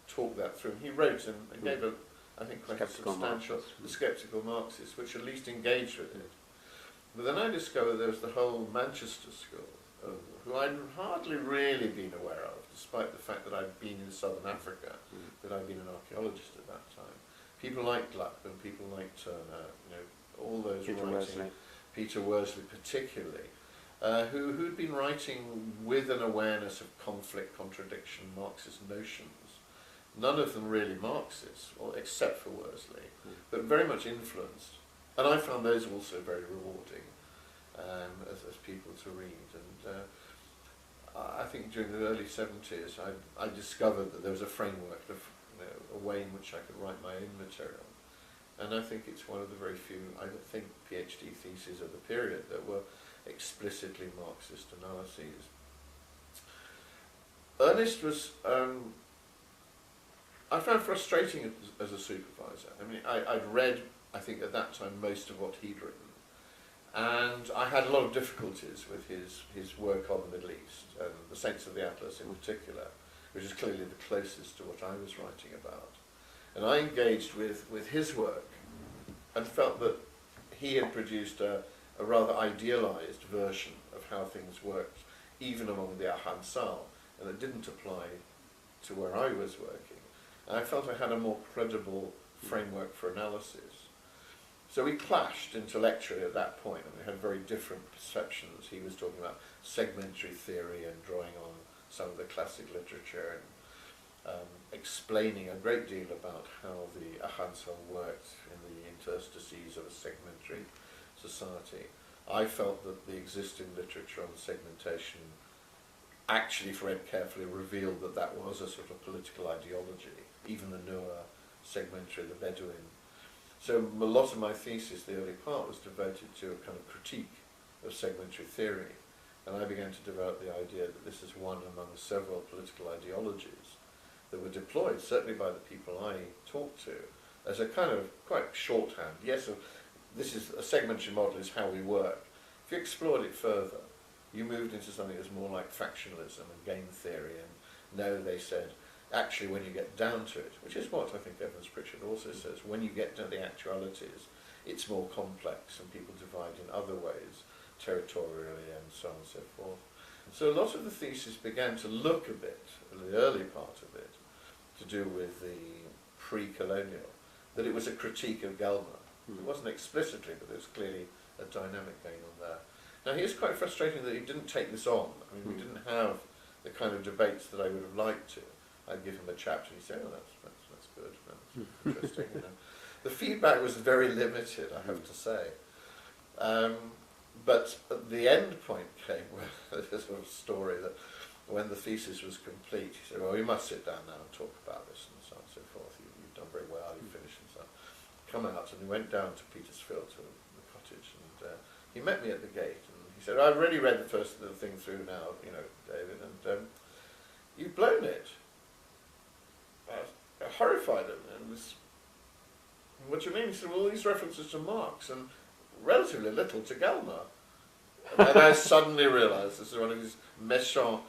talked that through. And he wrote and gave a, I think, quite a substantial, the Sceptical Marxist, which at least engaged with it. But then I discovered there was the whole Manchester school, who I'd hardly really been aware of, despite the fact that I'd been in southern Africa, that I'd been an archaeologist at that time. People like Gluck and people like Turner, all those Peter Worsley particularly, who'd been writing with an awareness of conflict, contradiction, Marxist notions. None of them really Marxist, except for Worsley, but very much influenced. And I found those also very rewarding as people to read. And I think during the early 70s, I discovered that there was a framework, a way in which I could write my own material. And I think it's one of the very few, I think, PhD theses of the period that were explicitly Marxist analyses. Ernest was, I found frustrating as a supervisor. I mean, I'd read, I think at that time, most of what he'd written. And I had a lot of difficulties with his work on the Middle East, and the Saints of the Atlas in particular, which is clearly the closest to what I was writing about. And I engaged with his work and felt that he had produced a rather idealized version of how things worked, even among the Ahansal, and it didn't apply to where I was working. And I felt I had a more credible framework for analysis. So we clashed intellectually at that point, and we had very different perceptions. He was talking about segmentary theory and drawing on some of the classic literature and explaining a great deal about how the Ahansal worked in the interstices of a segmentary society. I felt that the existing literature on segmentation, actually, if read carefully, revealed that that was a sort of political ideology, even the Nuer segmentary, the Bedouin. So a lot of my thesis, the early part, was devoted to a kind of critique of segmentary theory. And I began to develop the idea that this is one among several political ideologies that were deployed, certainly by the people I talked to, as a kind of quite shorthand. Yes, this is a segmentary model is how we work. If you explored it further, you moved into something that's more like factionalism and game theory. And no, they said, actually, when you get down to it, which is what I think Evans Pritchard also says, when you get to the actualities, it's more complex and people divide in other ways, territorially and so on and so forth. So a lot of the thesis began to look a bit, the early part of it, to do with the pre-colonial, that it was a critique of Gelma. It wasn't explicitly, but there was clearly a dynamic going on there. Now, here's quite frustrating that he didn't take this on. I mean, we didn't have the kind of debates that I would have liked to. I'd give him a chapter and he'd say, oh, that's good, that's interesting. The feedback was very limited, I have to say. But the end point came where there's a sort of story that when the thesis was complete, he said, well, we must sit down now and talk about this, and so on and so forth. You've done very well, you finished and so on. Come out, and he went down to Petersfield, to the cottage, and he met me at the gate, and he said, I've already read the first thing through now, you know, David, and you've blown it. I was horrified at him, and was, what do you mean? He said, well, all these references to Marx, and relatively little to Gellner. And then I suddenly realised this is one of his méchant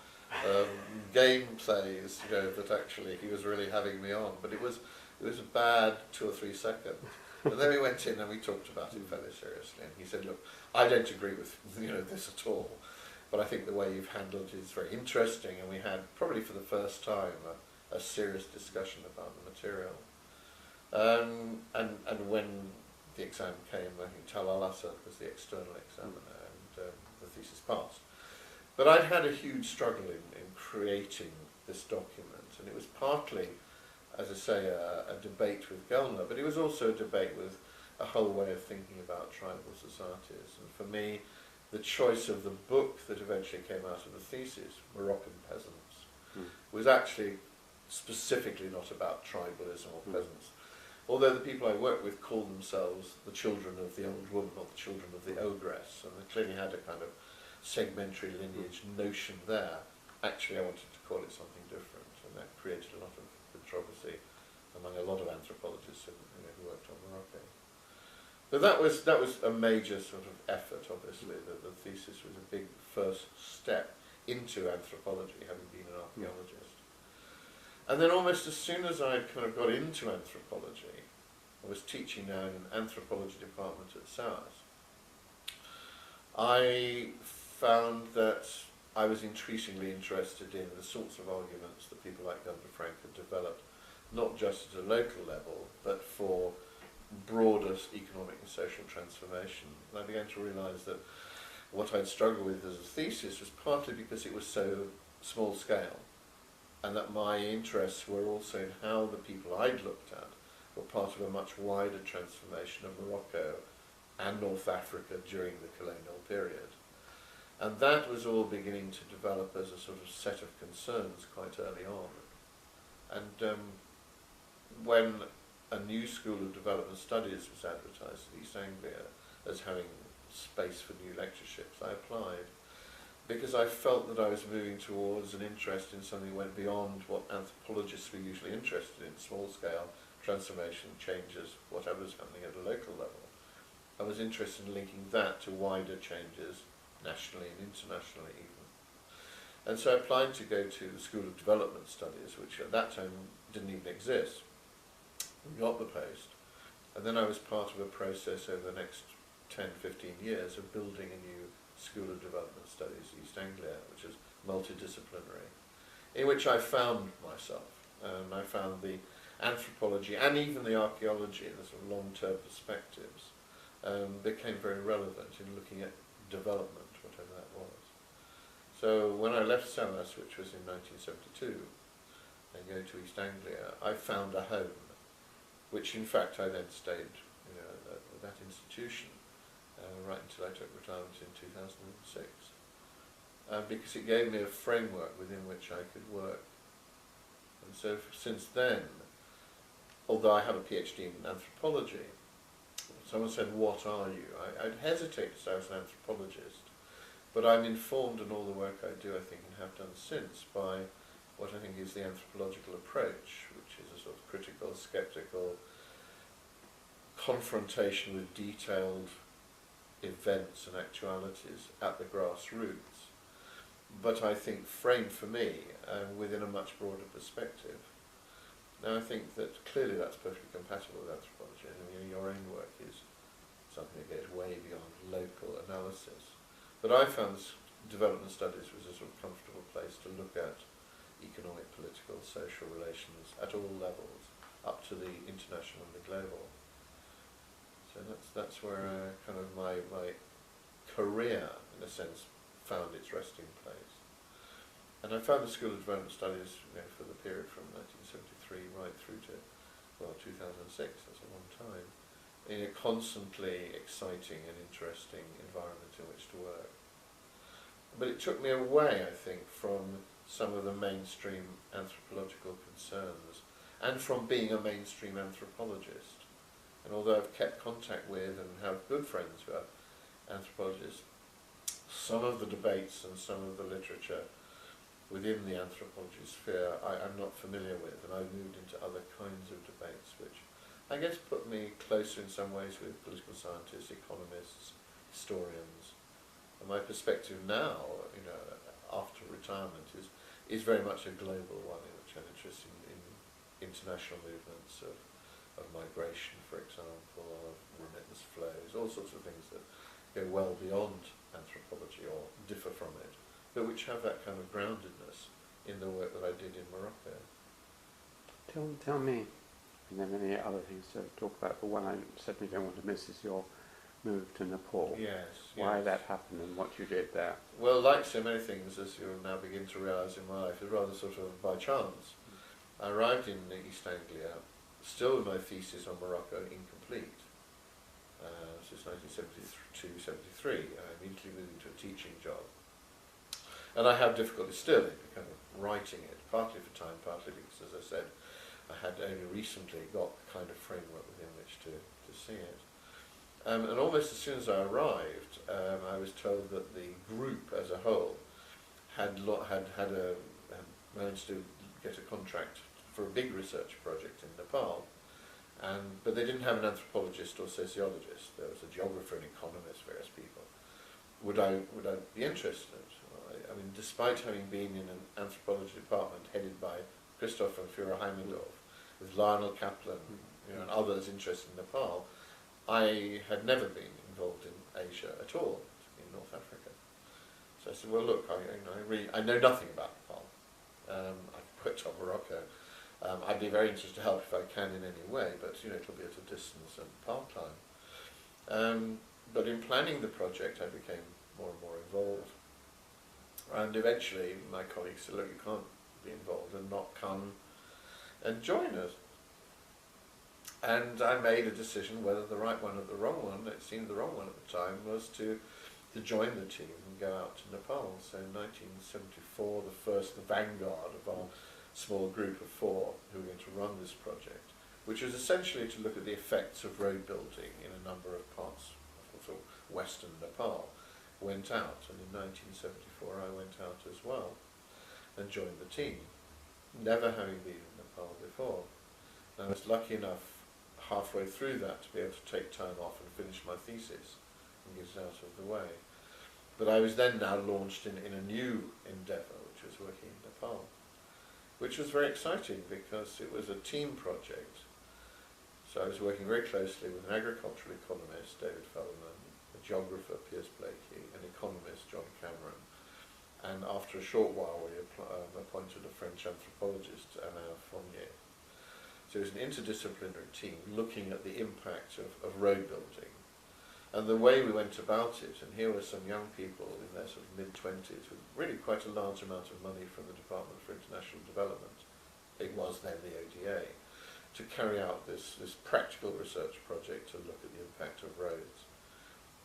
game plays, you know, that actually he was really having me on. But it was a bad 2 or 3 seconds. And then we went in and we talked about it fairly seriously. And he said, look, I don't agree with, you know, this at all, but I think the way you've handled it is very interesting. And we had, probably for the first time, a serious discussion about the material. And when the exam came, I think Tal al-Assad was the external examiner, and the thesis passed. But I'd had a huge struggle in creating this document, and it was partly, as I say, a debate with Gellner, but it was also a debate with a whole way of thinking about tribal societies. And for me, the choice of the book that eventually came out of the thesis, Moroccan Peasants, was actually specifically not about tribalism or peasants. Although the people I worked with called themselves the children of the old woman or the children of the ogress, and they clearly had a kind of segmentary lineage notion there. Actually, I wanted to call it something different, and that created a lot of controversy among a lot of anthropologists who worked on Morocco. But that was a major sort of effort, obviously. The thesis was a big first step into anthropology, having been an archaeologist. And then almost as soon as I kind of got into anthropology, I was teaching now in an anthropology department at SOAS, I found that I was increasingly interested in the sorts of arguments that people like Gunter Frank had developed, not just at a local level, but for broader economic and social transformation. And I began to realise that what I'd struggled with as a thesis was partly because it was so small scale, and that my interests were also in how the people I'd looked at were part of a much wider transformation of Morocco and North Africa during the colonial period. And that was all beginning to develop as a sort of set of concerns quite early on. And when a new school of development studies was advertised at East Anglia as having space for new lectureships, I applied, because I felt that I was moving towards an interest in something that went beyond what anthropologists were usually interested in, small-scale transformation, changes, whatever was happening at a local level. I was interested in linking that to wider changes, nationally and internationally even. And so I applied to go to the School of Development Studies, which at that time didn't even exist. We got the post, and then I was part of a process over the next 10, 15 years of building a new School of Development Studies, East Anglia, which is multidisciplinary, in which I found myself. I found the anthropology and even the archaeology, the sort of long-term perspectives, became very relevant in looking at development, whatever that was. So when I left SOAS, which was in 1972, and go to East Anglia, I found a home, which in fact I then stayed, at that institution right until I took retirement in 2006, because it gave me a framework within which I could work. And so since then, although I have a PhD in anthropology, someone said, what are you? I'd hesitate to say I was an anthropologist, but I'm informed in all the work I do, I think, and have done since, by what I think is the anthropological approach, which is a sort of critical, sceptical confrontation with detailed events and actualities at the grassroots, but I think framed for me within a much broader perspective. Now I think that clearly that's perfectly compatible with anthropology. I mean, your own work is something that goes way beyond local analysis. But I found this development studies was a sort of comfortable place to look at economic, political, social relations at all levels, up to the international and the global. So that's where kind of my career, in a sense, found its resting place. And I found the School of Development Studies for the period from 1973 right through to, 2006, that's a long time, in a constantly exciting and interesting environment in which to work. But it took me away, I think, from some of the mainstream anthropological concerns, and from being a mainstream anthropologist. And although I've kept contact with and have good friends who are anthropologists, some of the debates and some of the literature within the anthropology sphere I'm not familiar with, and I've moved into other kinds of debates, which I guess put me closer in some ways with political scientists, economists, historians. And my perspective now, you know, after retirement, is very much a global one, in which I'm interested in international movements of migration, for example, of remittance flows, all sorts of things that go well beyond anthropology or differ from it, but which have that kind of groundedness in the work that I did in Morocco. Tell me, and there are many other things to talk about, but one I certainly don't want to miss is your move to Nepal. Yes. Why yes. that happened and what you did there. Well, like so many things, as you'll now begin to realise in my life, is rather sort of by chance. I arrived in East Anglia, still with my thesis on Morocco incomplete. Since 1972-73, I immediately moved into a teaching job. And I have difficulty still in kind of writing it, partly for time, partly because, as I said, I had only recently got the kind of framework within which to see it. And almost as soon as I arrived, I was told that the group as a whole had managed to get a contract for a big research project in Nepal, but they didn't have an anthropologist or sociologist. There was a geographer and economist, various people. Would I be interested? I mean, despite having been in an anthropology department headed by Christoph and Führer Heimendorf, with Lionel Kaplan, and others interested in Nepal, I had never been involved in Asia at all, in North Africa. So I said, well, look, I know nothing about Nepal. I've worked on Morocco. I'd be very interested to help if I can in any way, but it'll be at a distance and part-time. But in planning the project, I became more and more involved. And eventually, my colleagues said, look, you can't be involved and not come and join us. And I made a decision, whether the right one or the wrong one, it seemed the wrong one at the time, was to join the team and go out to Nepal. So in 1974, the vanguard of our small group of 4 who were going to run this project, which was essentially to look at the effects of road building in a number of parts of western Nepal, went out. And in 1974 I went out as well and joined the team, never having been in Nepal before. And I was lucky enough halfway through that to be able to take time off and finish my thesis and get it out of the way. But I was then now launched in a new endeavour, which was working in Nepal, which was very exciting because it was a team project. So I was working very closely with an agricultural economist, David Feldman, a geographer, Piers Blakey, an economist, John Cameron, and after a short while we appointed a French anthropologist, Alain Fournier. So it was an interdisciplinary team looking at the impact of road building and the way we went about it. And here were some young people in their sort of mid-20s with really quite a large amount of money from the Department for International Development, it was then the ODA, to carry out this practical research project to look at the impact of roads.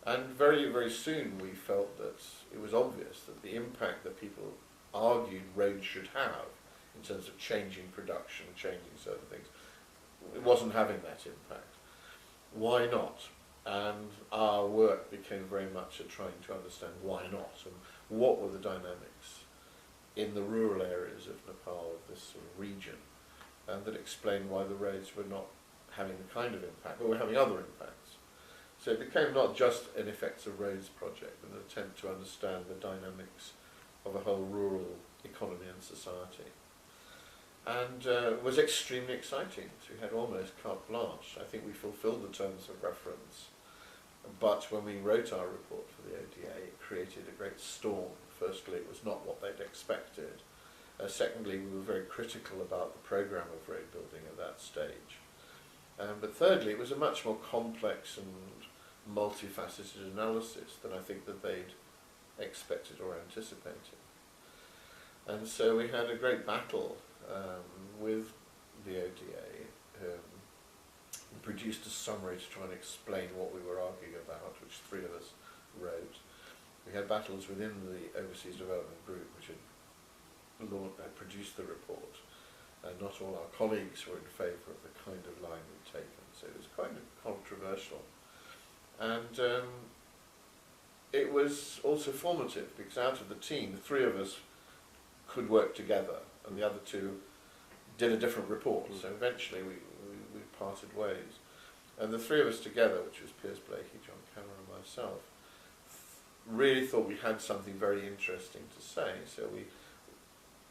And very, very soon we felt that it was obvious that the impact that people argued roads should have in terms of changing production, changing certain things, it wasn't having that impact. Why not? And our work became very much at trying to understand why not, and what were the dynamics in the rural areas of Nepal, of this sort of region, and that explained why the roads were not having the kind of impact, but were having other impacts. So it became not just an effects of roads project, but an attempt to understand the dynamics of a whole rural economy and society. And it was extremely exciting. So we had almost carte blanche. I think we fulfilled the terms of reference. But when we wrote our report for the ODA, it created a great storm. Firstly, it was not what they'd expected. Secondly, we were very critical about the programme of road building at that stage. But thirdly, it was a much more complex and multifaceted analysis than I think that they'd expected or anticipated. And so we had a great battle with the ODA. We produced a summary to try and explain what we were arguing about, which 3 of us wrote. We had battles within the Overseas Development Group, which had produced the report, and not all our colleagues were in favour of the kind of line we'd taken, so it was kind of controversial. And it was also formative, because out of the team, the three of us could work together, and the other two did a different report, so eventually we parted ways. And the three of us together, which was Piers Blakey, John Cameron and myself, really thought we had something very interesting to say, so we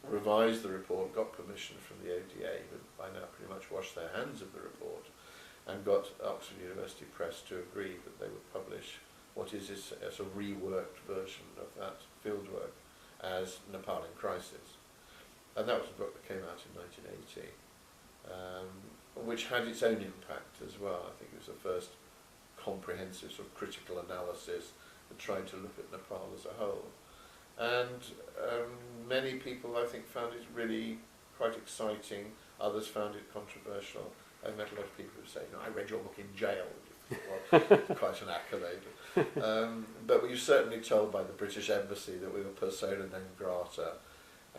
revised the report, got permission from the ODA, who by now pretty much washed their hands of the report, and got Oxford University Press to agree that they would publish what is a sort of reworked version of that fieldwork as Nepal in Crisis. And that was a book that came out in 1980, which had its own impact as well. I think it was the first comprehensive sort of critical analysis that tried to look at Nepal as a whole. And many people, I think, found it really quite exciting. Others found it controversial. I met a lot of people who say, I read your book in jail, which was quite an accolade. But we were certainly told by the British Embassy that we were persona non grata.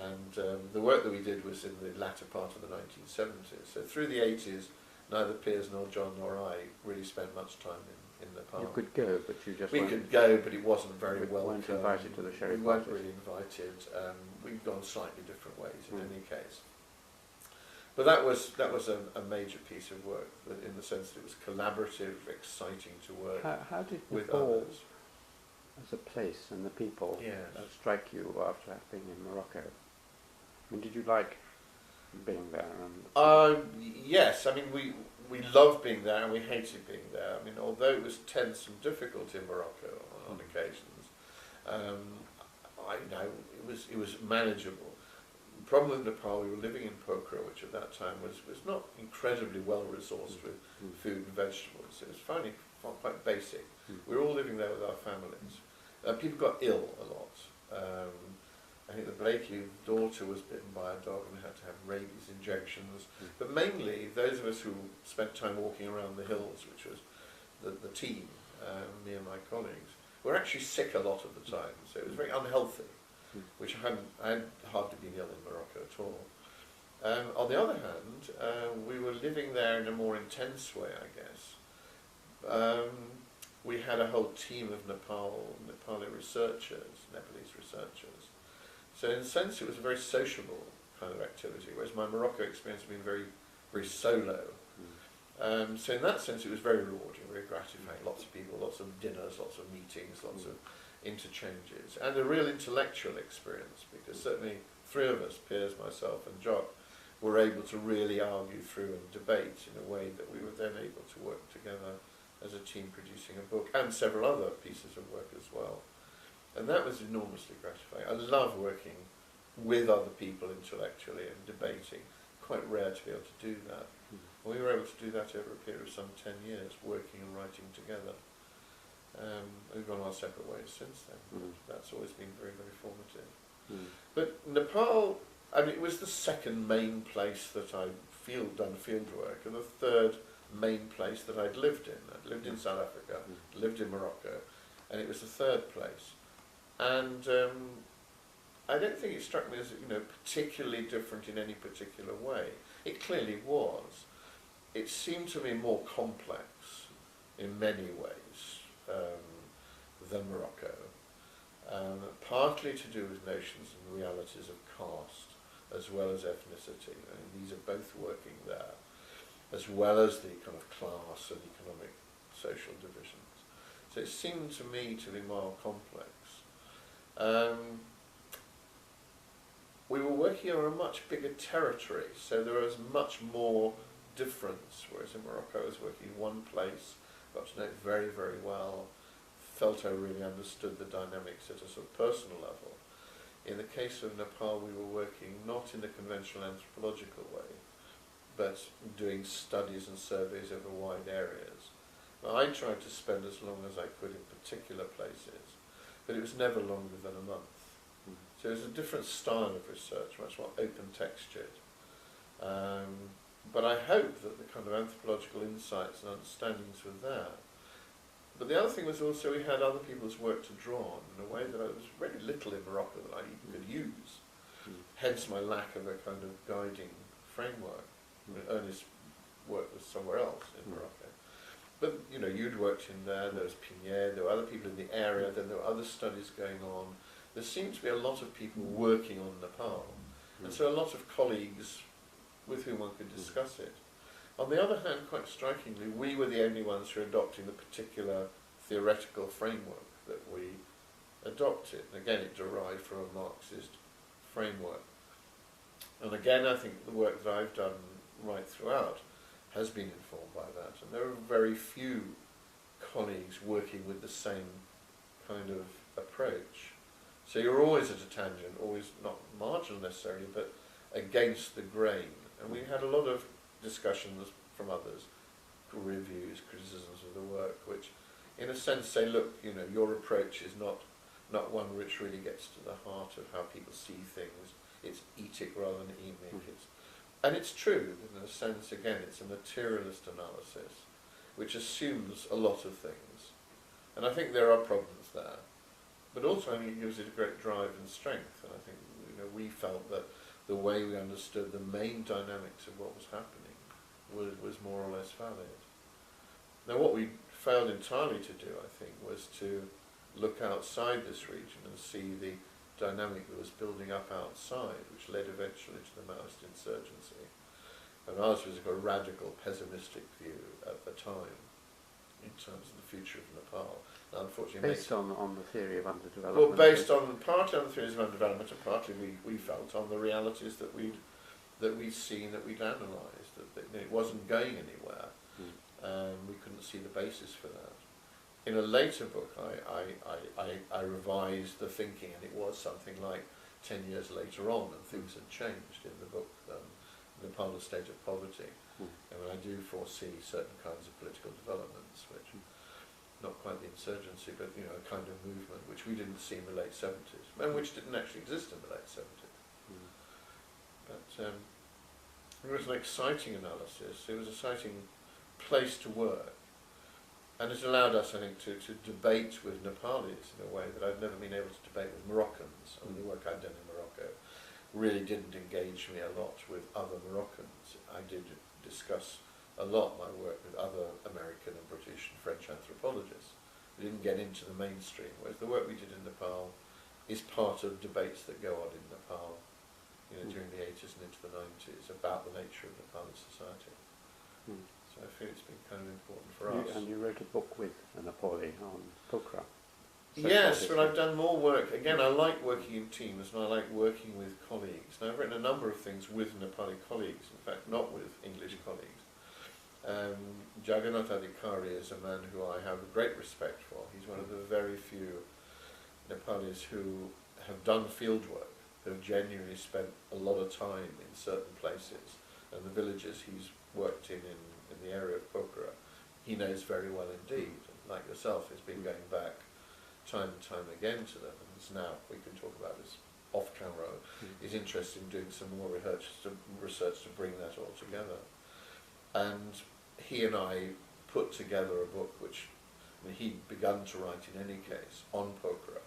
And the work that we did was in the latter part of the 1970s. So through the 80s, neither Piers nor John nor I really spent much time in Nepal. You could go, but you just We could go, but it wasn't very welcome. We weren't invited to the sherry We weren't parties. really invited. We'd gone slightly different ways in any case. But that was a major piece of work, in the sense that it was collaborative, exciting to work How did with Nepal others. as a place and the people Yes. strike you after being in Morocco? I mean, did you like being there? Yes, I mean we loved being there and we hated being there. I mean, although it was tense and difficult in Morocco on occasions, it was manageable. The problem with Nepal, we were living in Pokhara, which at that time was not incredibly well resourced with food and vegetables. It was finally quite basic. We were all living there with our families. People got ill a lot. I think the Blakey daughter was bitten by a dog and had to have rabies injections. But mainly, those of us who spent time walking around the hills, which was the team, me and my colleagues, were actually sick a lot of the time. So it was very unhealthy, which I had hardly been ill in Morocco at all. On the other hand, we were living there in a more intense way, I guess. We had a whole team of Nepali researchers, Nepalese researchers. So in a sense it was a very sociable kind of activity, whereas my Morocco experience had been very, very solo. So in that sense it was very rewarding, very gratifying. Lots of people, lots of dinners, lots of meetings, lots of interchanges, and a real intellectual experience, because certainly three of us, Piers, myself and Jock, were able to really argue through and debate in a way that we were then able to work together as a team producing a book, and several other pieces of work as well. And that was enormously gratifying. I love working with other people intellectually and debating. Quite rare to be able to do that. We were able to do that over a period of some 10 years, working and writing together. We've gone our separate ways since then. That's always been very, very formative. But Nepal, I mean, it was the second main place that I'd done field work, and the third main place that I'd lived in. I'd lived in South Africa, lived in Morocco, and it was the third place. And I don't think it struck me as particularly different in any particular way. It clearly was. It seemed to me more complex in many ways than Morocco, partly to do with notions and realities of caste as well as ethnicity. I mean, these are both working there, as well as the kind of class and economic social divisions. So it seemed to me to be more complex. We were working on a much bigger territory, so there was much more difference, whereas in Morocco I was working in one place, got to know it very, very well, felt I really understood the dynamics at a sort of personal level. In the case of Nepal, we were working not in the conventional anthropological way, but doing studies and surveys over wide areas. Now, I tried to spend as long as I could in particular places, but it was never longer than a month. So it was a different style of research, much more open-textured. But I hope that the kind of anthropological insights and understandings were there. But the other thing was also we had other people's work to draw on in a way that there was very little in Morocco that I even could use. hence my lack of a kind of guiding framework. I mean, Ernest's work was somewhere else in Morocco. But, you know, you'd worked in there was Pinier, there were other people in the area, then there were other studies going on. There seemed to be a lot of people working on Nepal, and so a lot of colleagues with whom one could discuss it. On the other hand, quite strikingly, we were the only ones who were adopting the particular theoretical framework that we adopted. And again, it derived from a Marxist framework. And again, I think the work that I've done right throughout has been informed by that. And there are very few colleagues working with the same kind of approach. So you're always at a tangent, always not marginal necessarily, but against the grain. And we had a lot of discussions from others, reviews, criticisms of the work, which in a sense say, look, you know, your approach is not one which really gets to the heart of how people see things. It's etic rather than emic. And it's true, in a sense, again, it's a materialist analysis, which assumes a lot of things. And I think there are problems there. But also, I think it gives it a great drive and strength. And I think, you know, we felt that the way we understood the main dynamics of what was happening was more or less valid. Now, what we failed entirely to do, I think, was to look outside this region and see the dynamic that was building up outside, which led eventually to the Maoist insurgency. And ours was a radical, pessimistic view at the time in terms of the future of Nepal. Now, unfortunately, based on the theory of underdevelopment. well, based on partly on the theories of underdevelopment, and partly we felt on the realities that we'd seen, that we'd analysed, that it wasn't going anywhere. We couldn't see the basis for that. In a later book, I revised the thinking, and it was something like 10 years later on, and things had changed in the book, Nepal, a State of Poverty. And I do foresee certain kinds of political developments, which, not quite the insurgency, but, you know, a kind of movement which we didn't see in the late 70s, and which didn't actually exist in the late 70s. But it was an exciting analysis, it was an exciting place to work. And it allowed us, I think, to debate with Nepalis in a way that I'd never been able to debate with Moroccans. I mean, the work I'd done in Morocco really didn't engage me a lot with other Moroccans. I did discuss a lot my work with other American and British and French anthropologists. We didn't get into the mainstream, whereas the work we did in Nepal is part of debates that go on in Nepal, you know, during the 80s and into the 90s about the nature of Nepali society. So I feel it's been kind of important for us. And you wrote a book with a Nepali on Pokhara. Yes, but I've done more work. Again, I like working in teams, and I like working with colleagues. Now, I've written a number of things with Nepali colleagues, in fact, not with English colleagues. Jagannath Adhikari is a man who I have a great respect for. He's one of the very few Nepalis who have done field work, who have genuinely spent a lot of time in certain places, and the villages he's worked in the area of Pokhara, he knows very well indeed. Like yourself, he's been going back time and time again to them, and it's now, we can talk about this off camera, he's interested in doing some more research to bring that all together. And he and I put together a book which, I mean, he'd begun to write in any case, on Pokhara,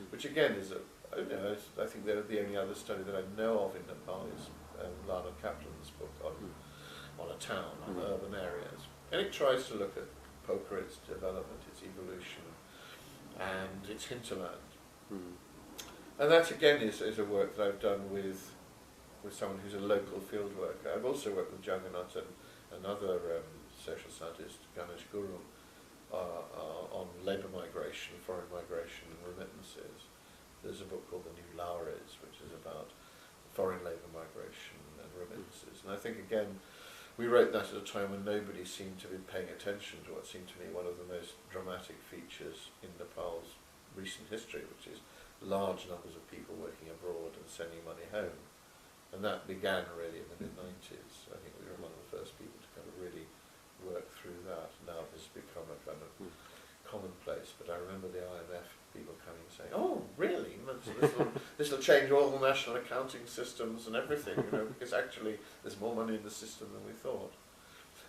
which again is I think they're the only other study that I know of in Nepal is Lana Kaplan's book on a town, on urban areas. And it tries to look at Pokhara, its development, its evolution, and its hinterland. And that again is a work that I've done with someone who's a local field worker. I've also worked with Jagannath and another social scientist, Ganesh Guru, on labour migration, foreign migration and remittances. There's a book called The New Laures, which is about foreign labour migration and remittances. And I think again, we wrote that at a time when nobody seemed to be paying attention to what seemed to me one of the most dramatic features in Nepal's recent history, which is large numbers of people working abroad and sending money home. And that began really in the mid-90s. I think we were one of the first people to kind of really work through that. Now it's become a kind of commonplace, but I remember the IMF people coming and saying, "Oh, really? This will change all the national accounting systems and everything, you know, because actually there's more money in the system than we thought."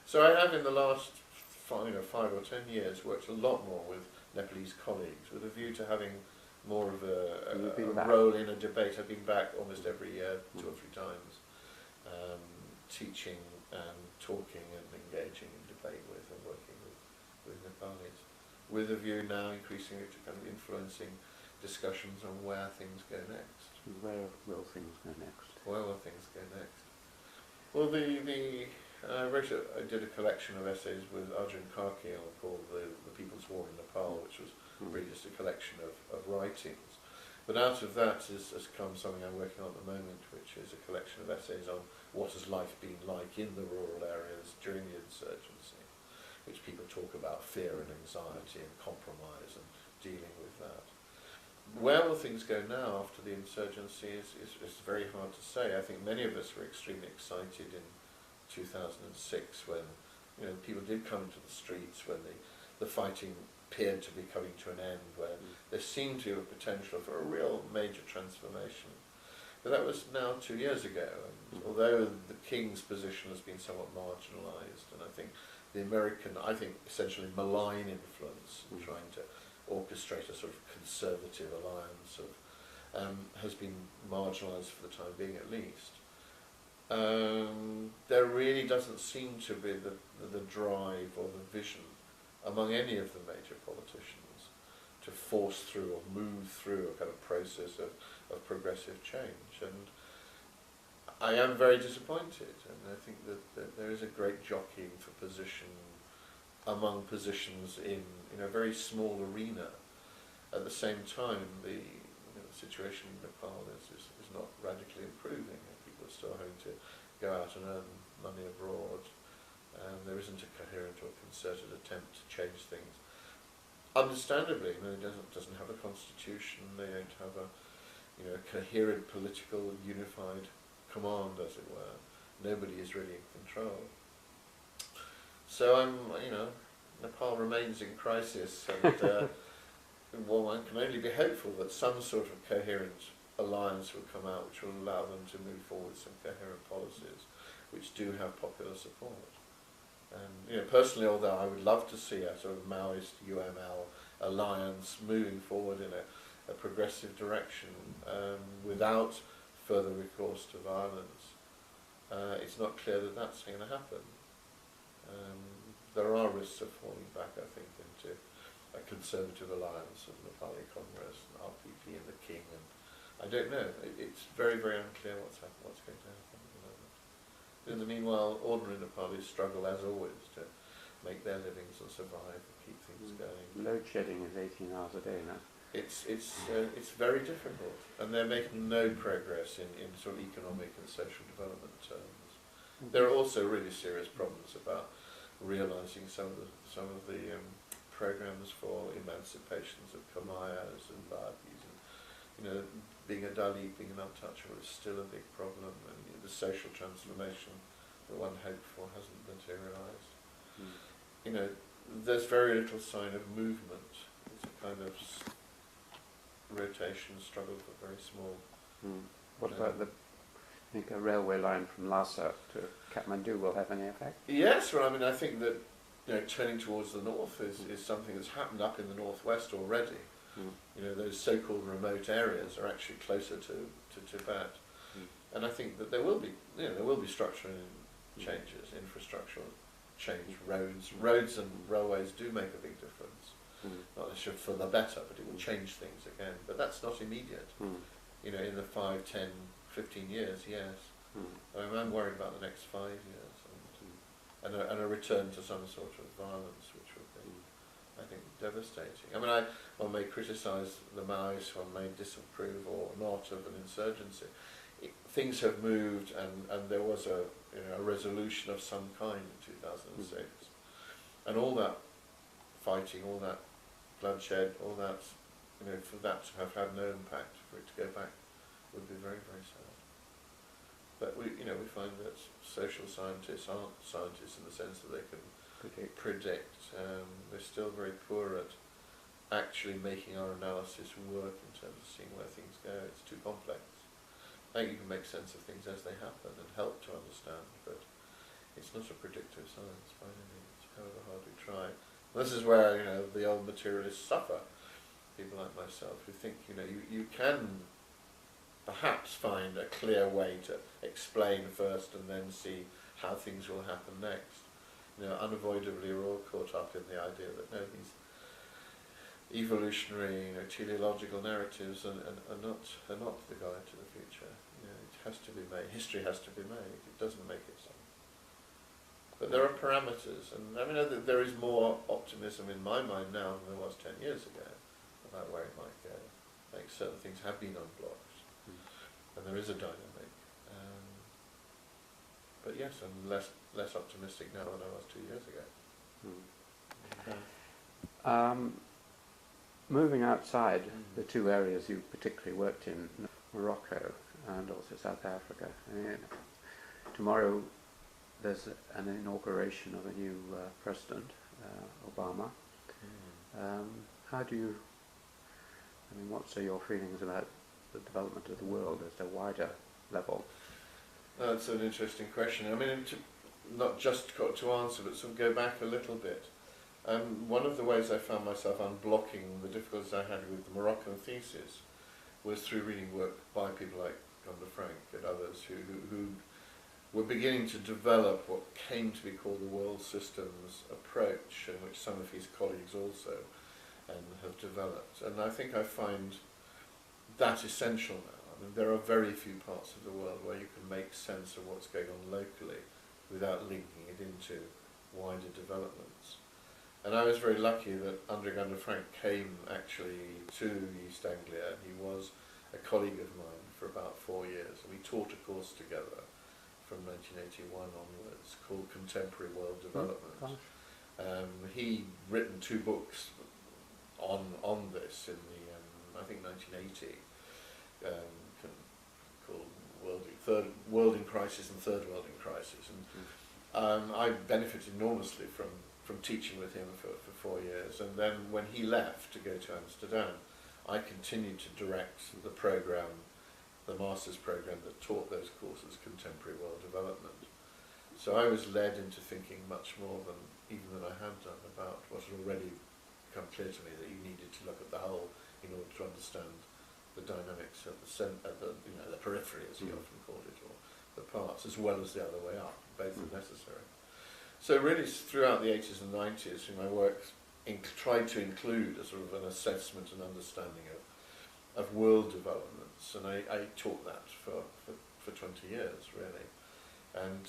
So I have in the last 5 or 10 years worked a lot more with Nepalese colleagues with a view to having more of You've been a back. role in a debate. I've been back almost every year, 2 or 3 times, teaching and talking and engaging in debate with and working with Nepalis, with a view now increasingly to kind of influencing discussions on where things go next. Where will things go next? Where will things go next? Well, I did a collection of essays with Arjun Karkil called the People's War in Nepal, which was really just a collection of writings. But out of that has come something I'm working on at the moment, which is a collection of essays on what has life been like in the rural areas during the insurgency, which people talk about fear and anxiety and compromise and dealing with that. Where will things go now after the insurgency is very hard to say. I think many of us were extremely excited in 2006 when people did come into the streets, when the fighting appeared to be coming to an end, where there seemed to be a potential for a real major transformation. But that was now 2 years ago, and although the King's position has been somewhat marginalised, and I think the American, essentially malign influence in trying to orchestrate a sort of conservative alliance has been marginalised for the time being at least. There really doesn't seem to be the drive or the vision among any of the major politicians to force through or move through a kind of process of progressive change. And I am very disappointed, and I think that there is a great jockeying for position among positions in a very small arena. At the same time, the situation in Nepal is not radically improving. People are still having to go out and earn money abroad, and there isn't a coherent or concerted attempt to change things. Understandably, it doesn't have a constitution. They don't have a coherent political unified command, as it were. Nobody is really in control. So Nepal remains in crisis, and one can only be hopeful that some sort of coherent alliance will come out which will allow them to move forward some coherent policies which do have popular support. And personally, although I would love to see a sort of Maoist UML alliance moving forward in a progressive direction without further recourse to violence, it's not clear that that's going to happen. There are risks of falling back, I think, into a conservative alliance of Nepali Congress and RPP and the King, and I don't know. It's very, very unclear what's going to happen at the moment. In the meanwhile, ordinary Nepalis struggle, as always, to make their livings and survive and keep things going. Load shedding is 18 hours a day now. It's very difficult, and they're making no progress in sort of economic and social development terms. There are also really serious problems about realising some of the programs for emancipations of Kamayas and Bhagis, and being a Dalit, being an untouchable is still a big problem, and the social transformation that one hoped for hasn't materialised. There's very little sign of movement. It's a kind of rotation struggle, but very small. What about a railway line from Lhasa to Kathmandu will have any effect? Yes, well, I think that turning towards the north is something that's happened up in the northwest already. Those so-called remote areas are actually closer to Tibet, and I think that there will be structural changes, infrastructural change. Roads and railways do make a big difference. Not necessarily for the better, but it will change things again. But that's not immediate. In the 5, 10, 15 years, yes. I'm worried about the next 5 years, and a return to some sort of violence, which would be, I think, devastating. One may criticise the Maoists, one may disapprove or not of an insurgency. Things have moved, and there was a resolution of some kind in 2006, and all that fighting, all that bloodshed, all that, for that to have had no impact, for it to go back, would be very, very sad. But we find that social scientists aren't scientists in the sense that they can predict. We're still very poor at actually making our analysis work in terms of seeing where things go. It's too complex. I think you can make sense of things as they happen and help to understand, but it's not a predictive science by any means, however hard we try. This is where the old materialists suffer. people like myself who think, you can perhaps find a clear way to explain first and then see how things will happen next. Unavoidably we're all caught up in the idea that no, these evolutionary, teleological narratives are not the guide to the future. It has to be made. History has to be made. It doesn't make itself. But there are parameters, and there is more optimism in my mind now than there was 10 years ago about where it might go. Like certain things have been unblocked, and there is a dynamic. But yes, I'm less optimistic now than I was 2 years ago. Moving outside the two areas you particularly worked in, Morocco and also South Africa. Tomorrow there's an inauguration of a new president, Obama. How do you, what are your feelings about the development of the world at a wider level? That's an interesting question. Not just got to answer, but sort of go back a little bit. One of the ways I found myself unblocking the difficulties I had with the Moroccan thesis was through reading work by people like Gunder Frank and others who were beginning to develop what came to be called the world systems approach, and which some of his colleagues also have developed. And I think I find that essential now. There are very few parts of the world where you can make sense of what's going on locally without linking it into wider developments. And I was very lucky that Andre Gunder Frank came actually to East Anglia. He was a colleague of mine for about 4 years, and we taught a course together from 1981 onwards called Contemporary World Development. He'd written 2 books on this in the I think 1980, called World in Crisis and Third World in Crisis, and I benefited enormously from teaching with him for 4 years. And then when he left to go to Amsterdam, I continued to direct the program, the master's program that taught those courses, Contemporary World Development. So I was led into thinking much more than I had done about what had already become clear to me, that you needed to look at the whole in order to understand the dynamics at the periphery, as he often called it, or the parts, as well as the other way up. Both are necessary. So really, throughout the 80s and 90s, my work tried to include a sort of an assessment and understanding of world developments, and I taught that for 20 years, really. And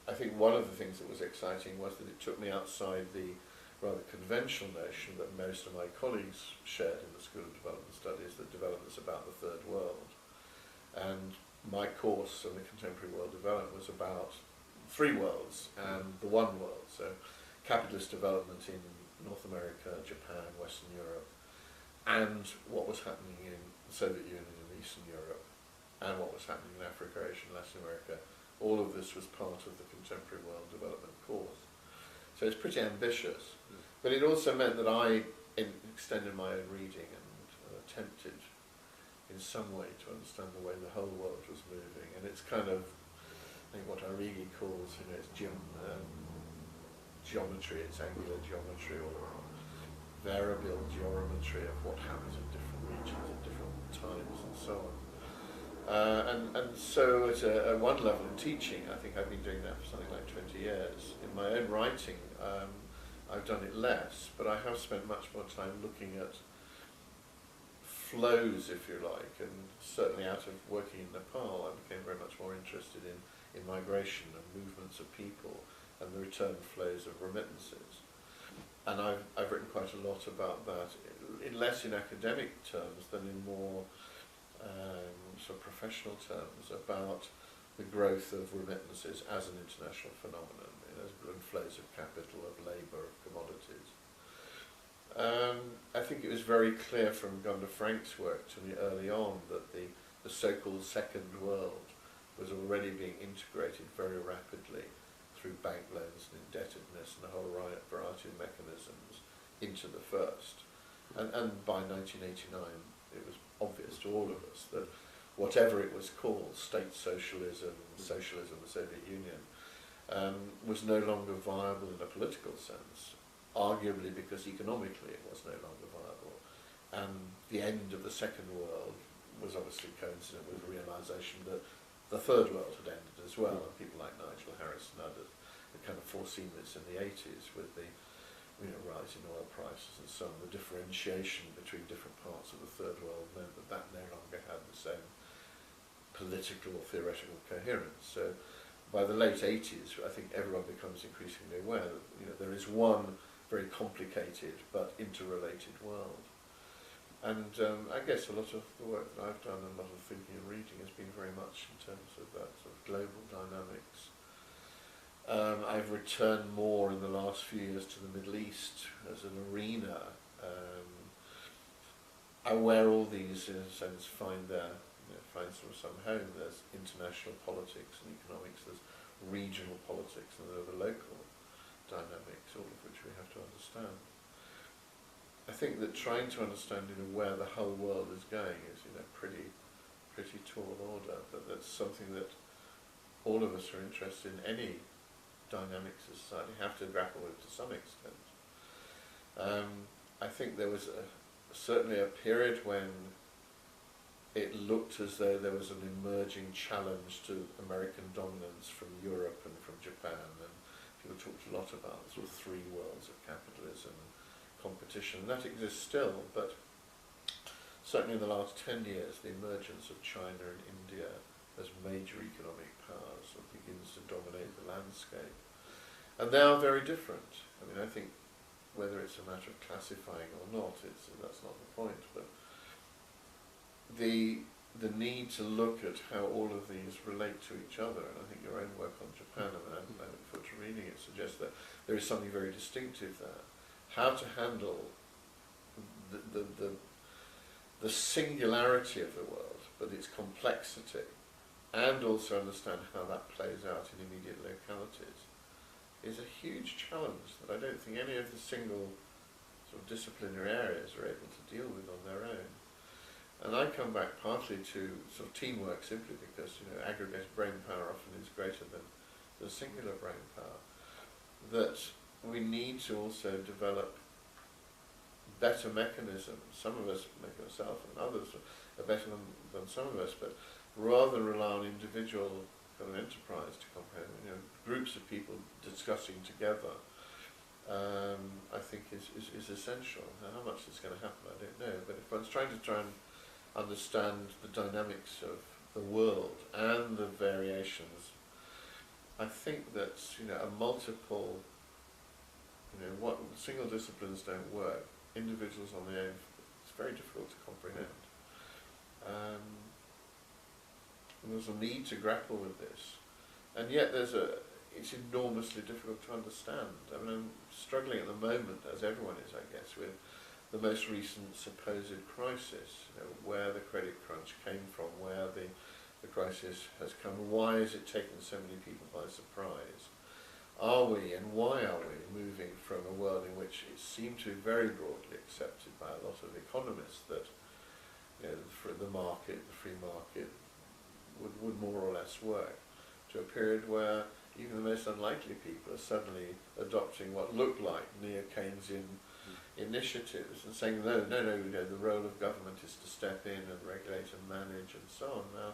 I think one of the things that was exciting was that it took me outside the rather conventional notion that most of my colleagues shared in the School of Development Studies, that development's about the Third World. And my course on the Contemporary World Development was about 3 worlds and the one world. So capitalist development in North America, Japan, Western Europe, and what was happening in the Soviet Union and Eastern Europe, and what was happening in Africa, Asia, and Latin America. All of this was part of the Contemporary World Development course. So it's pretty ambitious. But it also meant that I extended my own reading and attempted in some way to understand the way the whole world was moving. And it's kind of, I think, what Arrighi calls, it's geometry, it's angular geometry, or variable geometry of what happens in different regions at different times and so on. And so at one level in teaching, I think I've been doing that for something like 20 years. In my own writing, I've done it less, but I have spent much more time looking at flows, if you like, and certainly out of working in Nepal, I became very much more interested in migration and movements of people and the return flows of remittances. And I've written quite a lot about that, less in academic terms than in more sort of professional terms, about the growth of remittances as an international phenomenon, and flows of capital, of labour, of commodities. I think it was very clear from Gunder Frank's work to me early on that the so-called second world was already being integrated very rapidly through bank loans and indebtedness and a whole variety of mechanisms into the first. And by 1989 it was obvious to all of us that whatever it was called, state socialism, socialism, the Soviet Union, was no longer viable in a political sense, arguably because economically it was no longer viable. and the end of the Second World was obviously coincident with the realisation that the Third World had ended as well, and people like Nigel Harris and others had kind of foreseen this in the 80s with the rise in oil prices and so on. The differentiation between different parts of the Third World meant that that no longer had the same political or theoretical coherence. So by the late 80s, I think everyone becomes increasingly aware that there is one very complicated but interrelated world. And I guess a lot of the work that I've done and a lot of thinking and reading has been very much in terms of that sort of global dynamics. I've returned more in the last few years to the Middle East as an arena, where all these, in a sense, find sort of some home. There's international politics and economics, there's regional politics, and there are the local dynamics, all of which we have to understand. I think that trying to understand where the whole world is going is pretty tall order, but that's something that all of us who are interested in any dynamics of society have to grapple with to some extent. I think there was certainly a period when it looked as though there was an emerging challenge to American dominance from Europe and from Japan, and people talked a lot about sort of three worlds of capitalism and competition. That exists still, but certainly in the last 10 years the emergence of China and India as major economic powers sort of begins to dominate the landscape. And they are very different. I mean, I think whether it's a matter of classifying or not, that's not the point, but the need to look at how all of these relate to each other, and I think your own work on Japan, I look forward to reading it, suggests that there is something very distinctive there. How to handle the singularity of the world, but its complexity, and also understand how that plays out in immediate localities, is a huge challenge that I don't think any of the single sort of disciplinary areas are able to deal with on their own. And I come back partly to sort of teamwork, simply because aggregate brain power often is greater than the singular brain power. That we need to also develop better mechanisms. Some of us, like myself and others, are better than some of us, but rather than rely on individual kind of enterprise to comprehend, groups of people discussing together, I think is essential. Now, how much is going to happen, I don't know, but if one's trying and understand the dynamics of the world and the variations, I think that a multiple, what single disciplines don't work, individuals on their own, it's very difficult to comprehend. And there's a need to grapple with this, and yet it's enormously difficult to understand. I mean, I'm struggling at the moment, as everyone is, I guess, with the most recent supposed crisis, where the credit crunch came from, where the crisis has come, why is it taking so many people by surprise? Are we, and why are we, moving from a world in which it seemed to be very broadly accepted by a lot of economists that the market, the free market, would more or less work, to a period where even the most unlikely people are suddenly adopting what look like neo-Keynesian initiatives and saying, no, the role of government is to step in and regulate and manage and so on. Now,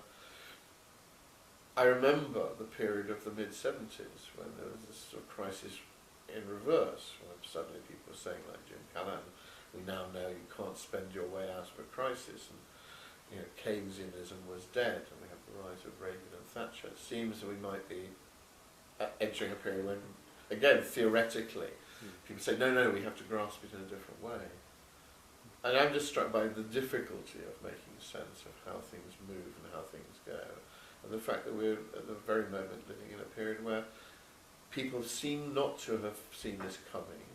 I remember the period of the mid-70s when there was this sort of crisis in reverse, when suddenly people were saying, like Jim Callan, we now know you can't spend your way out of a crisis, and Keynesianism was dead, and we have the rise of Reagan and Thatcher. It seems that we might be entering a period when, again, theoretically, people say, no, we have to grasp it in a different way. And I'm just struck by the difficulty of making sense of how things move and how things go, and the fact that we're at the very moment living in a period where people seem not to have seen this coming,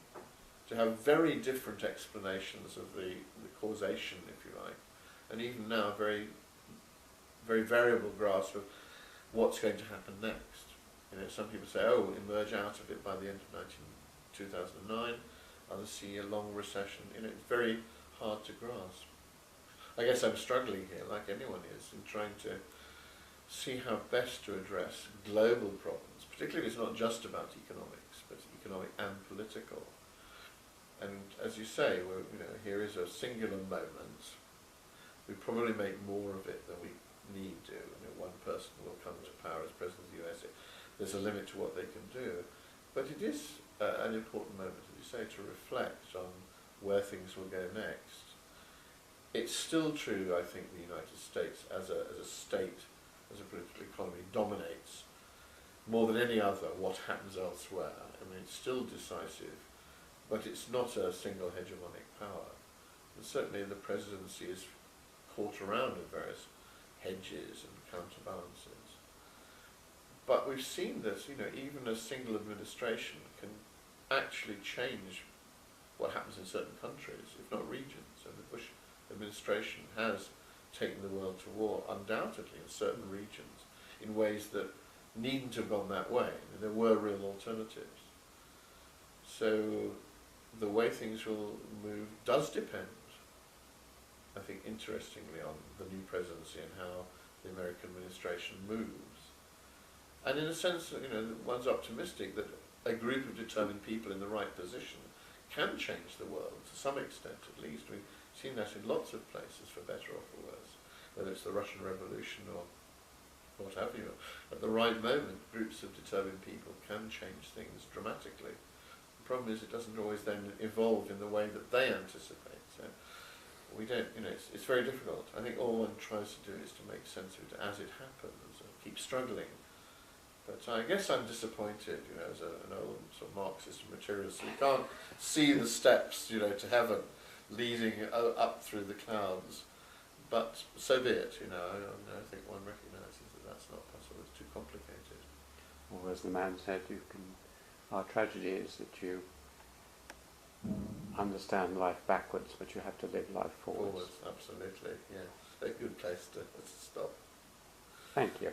to have very different explanations of the causation, if you like, and even now a very, very variable grasp of what's going to happen next. Some people say, oh, we'll emerge out of it by the end of 2009, others see a long recession. It's very hard to grasp. I guess I'm struggling here, like anyone is, in trying to see how best to address global problems, particularly if it's not just about economics, but economic and political. And as you say, here is a singular moment. We probably make more of it than we need to. One person will come to power as president of the US. There's a limit to what they can do. But it is an important moment, as you say, to reflect on where things will go next. It's still true, I think, the United States as a state, as a political economy, dominates more than any other what happens elsewhere. It's still decisive, but it's not a single hegemonic power. And certainly the presidency is caught around in various hedges and counterbalances. But we've seen that, even a single administration can actually change what happens in certain countries, if not regions. And the Bush administration has taken the world to war, undoubtedly, in certain regions, in ways that needn't have gone that way. There were real alternatives. So the way things will move does depend, I think, interestingly, on the new presidency and how the American administration moves. And in a sense, one's optimistic that a group of determined people in the right position can change the world, to some extent at least. We've seen that in lots of places, for better or for worse, whether it's the Russian Revolution or what have you. At the right moment, groups of determined people can change things dramatically. The problem is it doesn't always then evolve in the way that they anticipate. So we don't, it's very difficult. I think all one tries to do is to make sense of it as it happens and keep struggling. But I guess I'm disappointed, as an old sort of Marxist and materialist. So you can't see the steps, to heaven leading up through the clouds. But so be it, I think one recognises that that's not possible. It's too complicated. Or as the man said, our tragedy is that you understand life backwards, but you have to live life forwards. Absolutely, yes. A good place to stop. Thank you.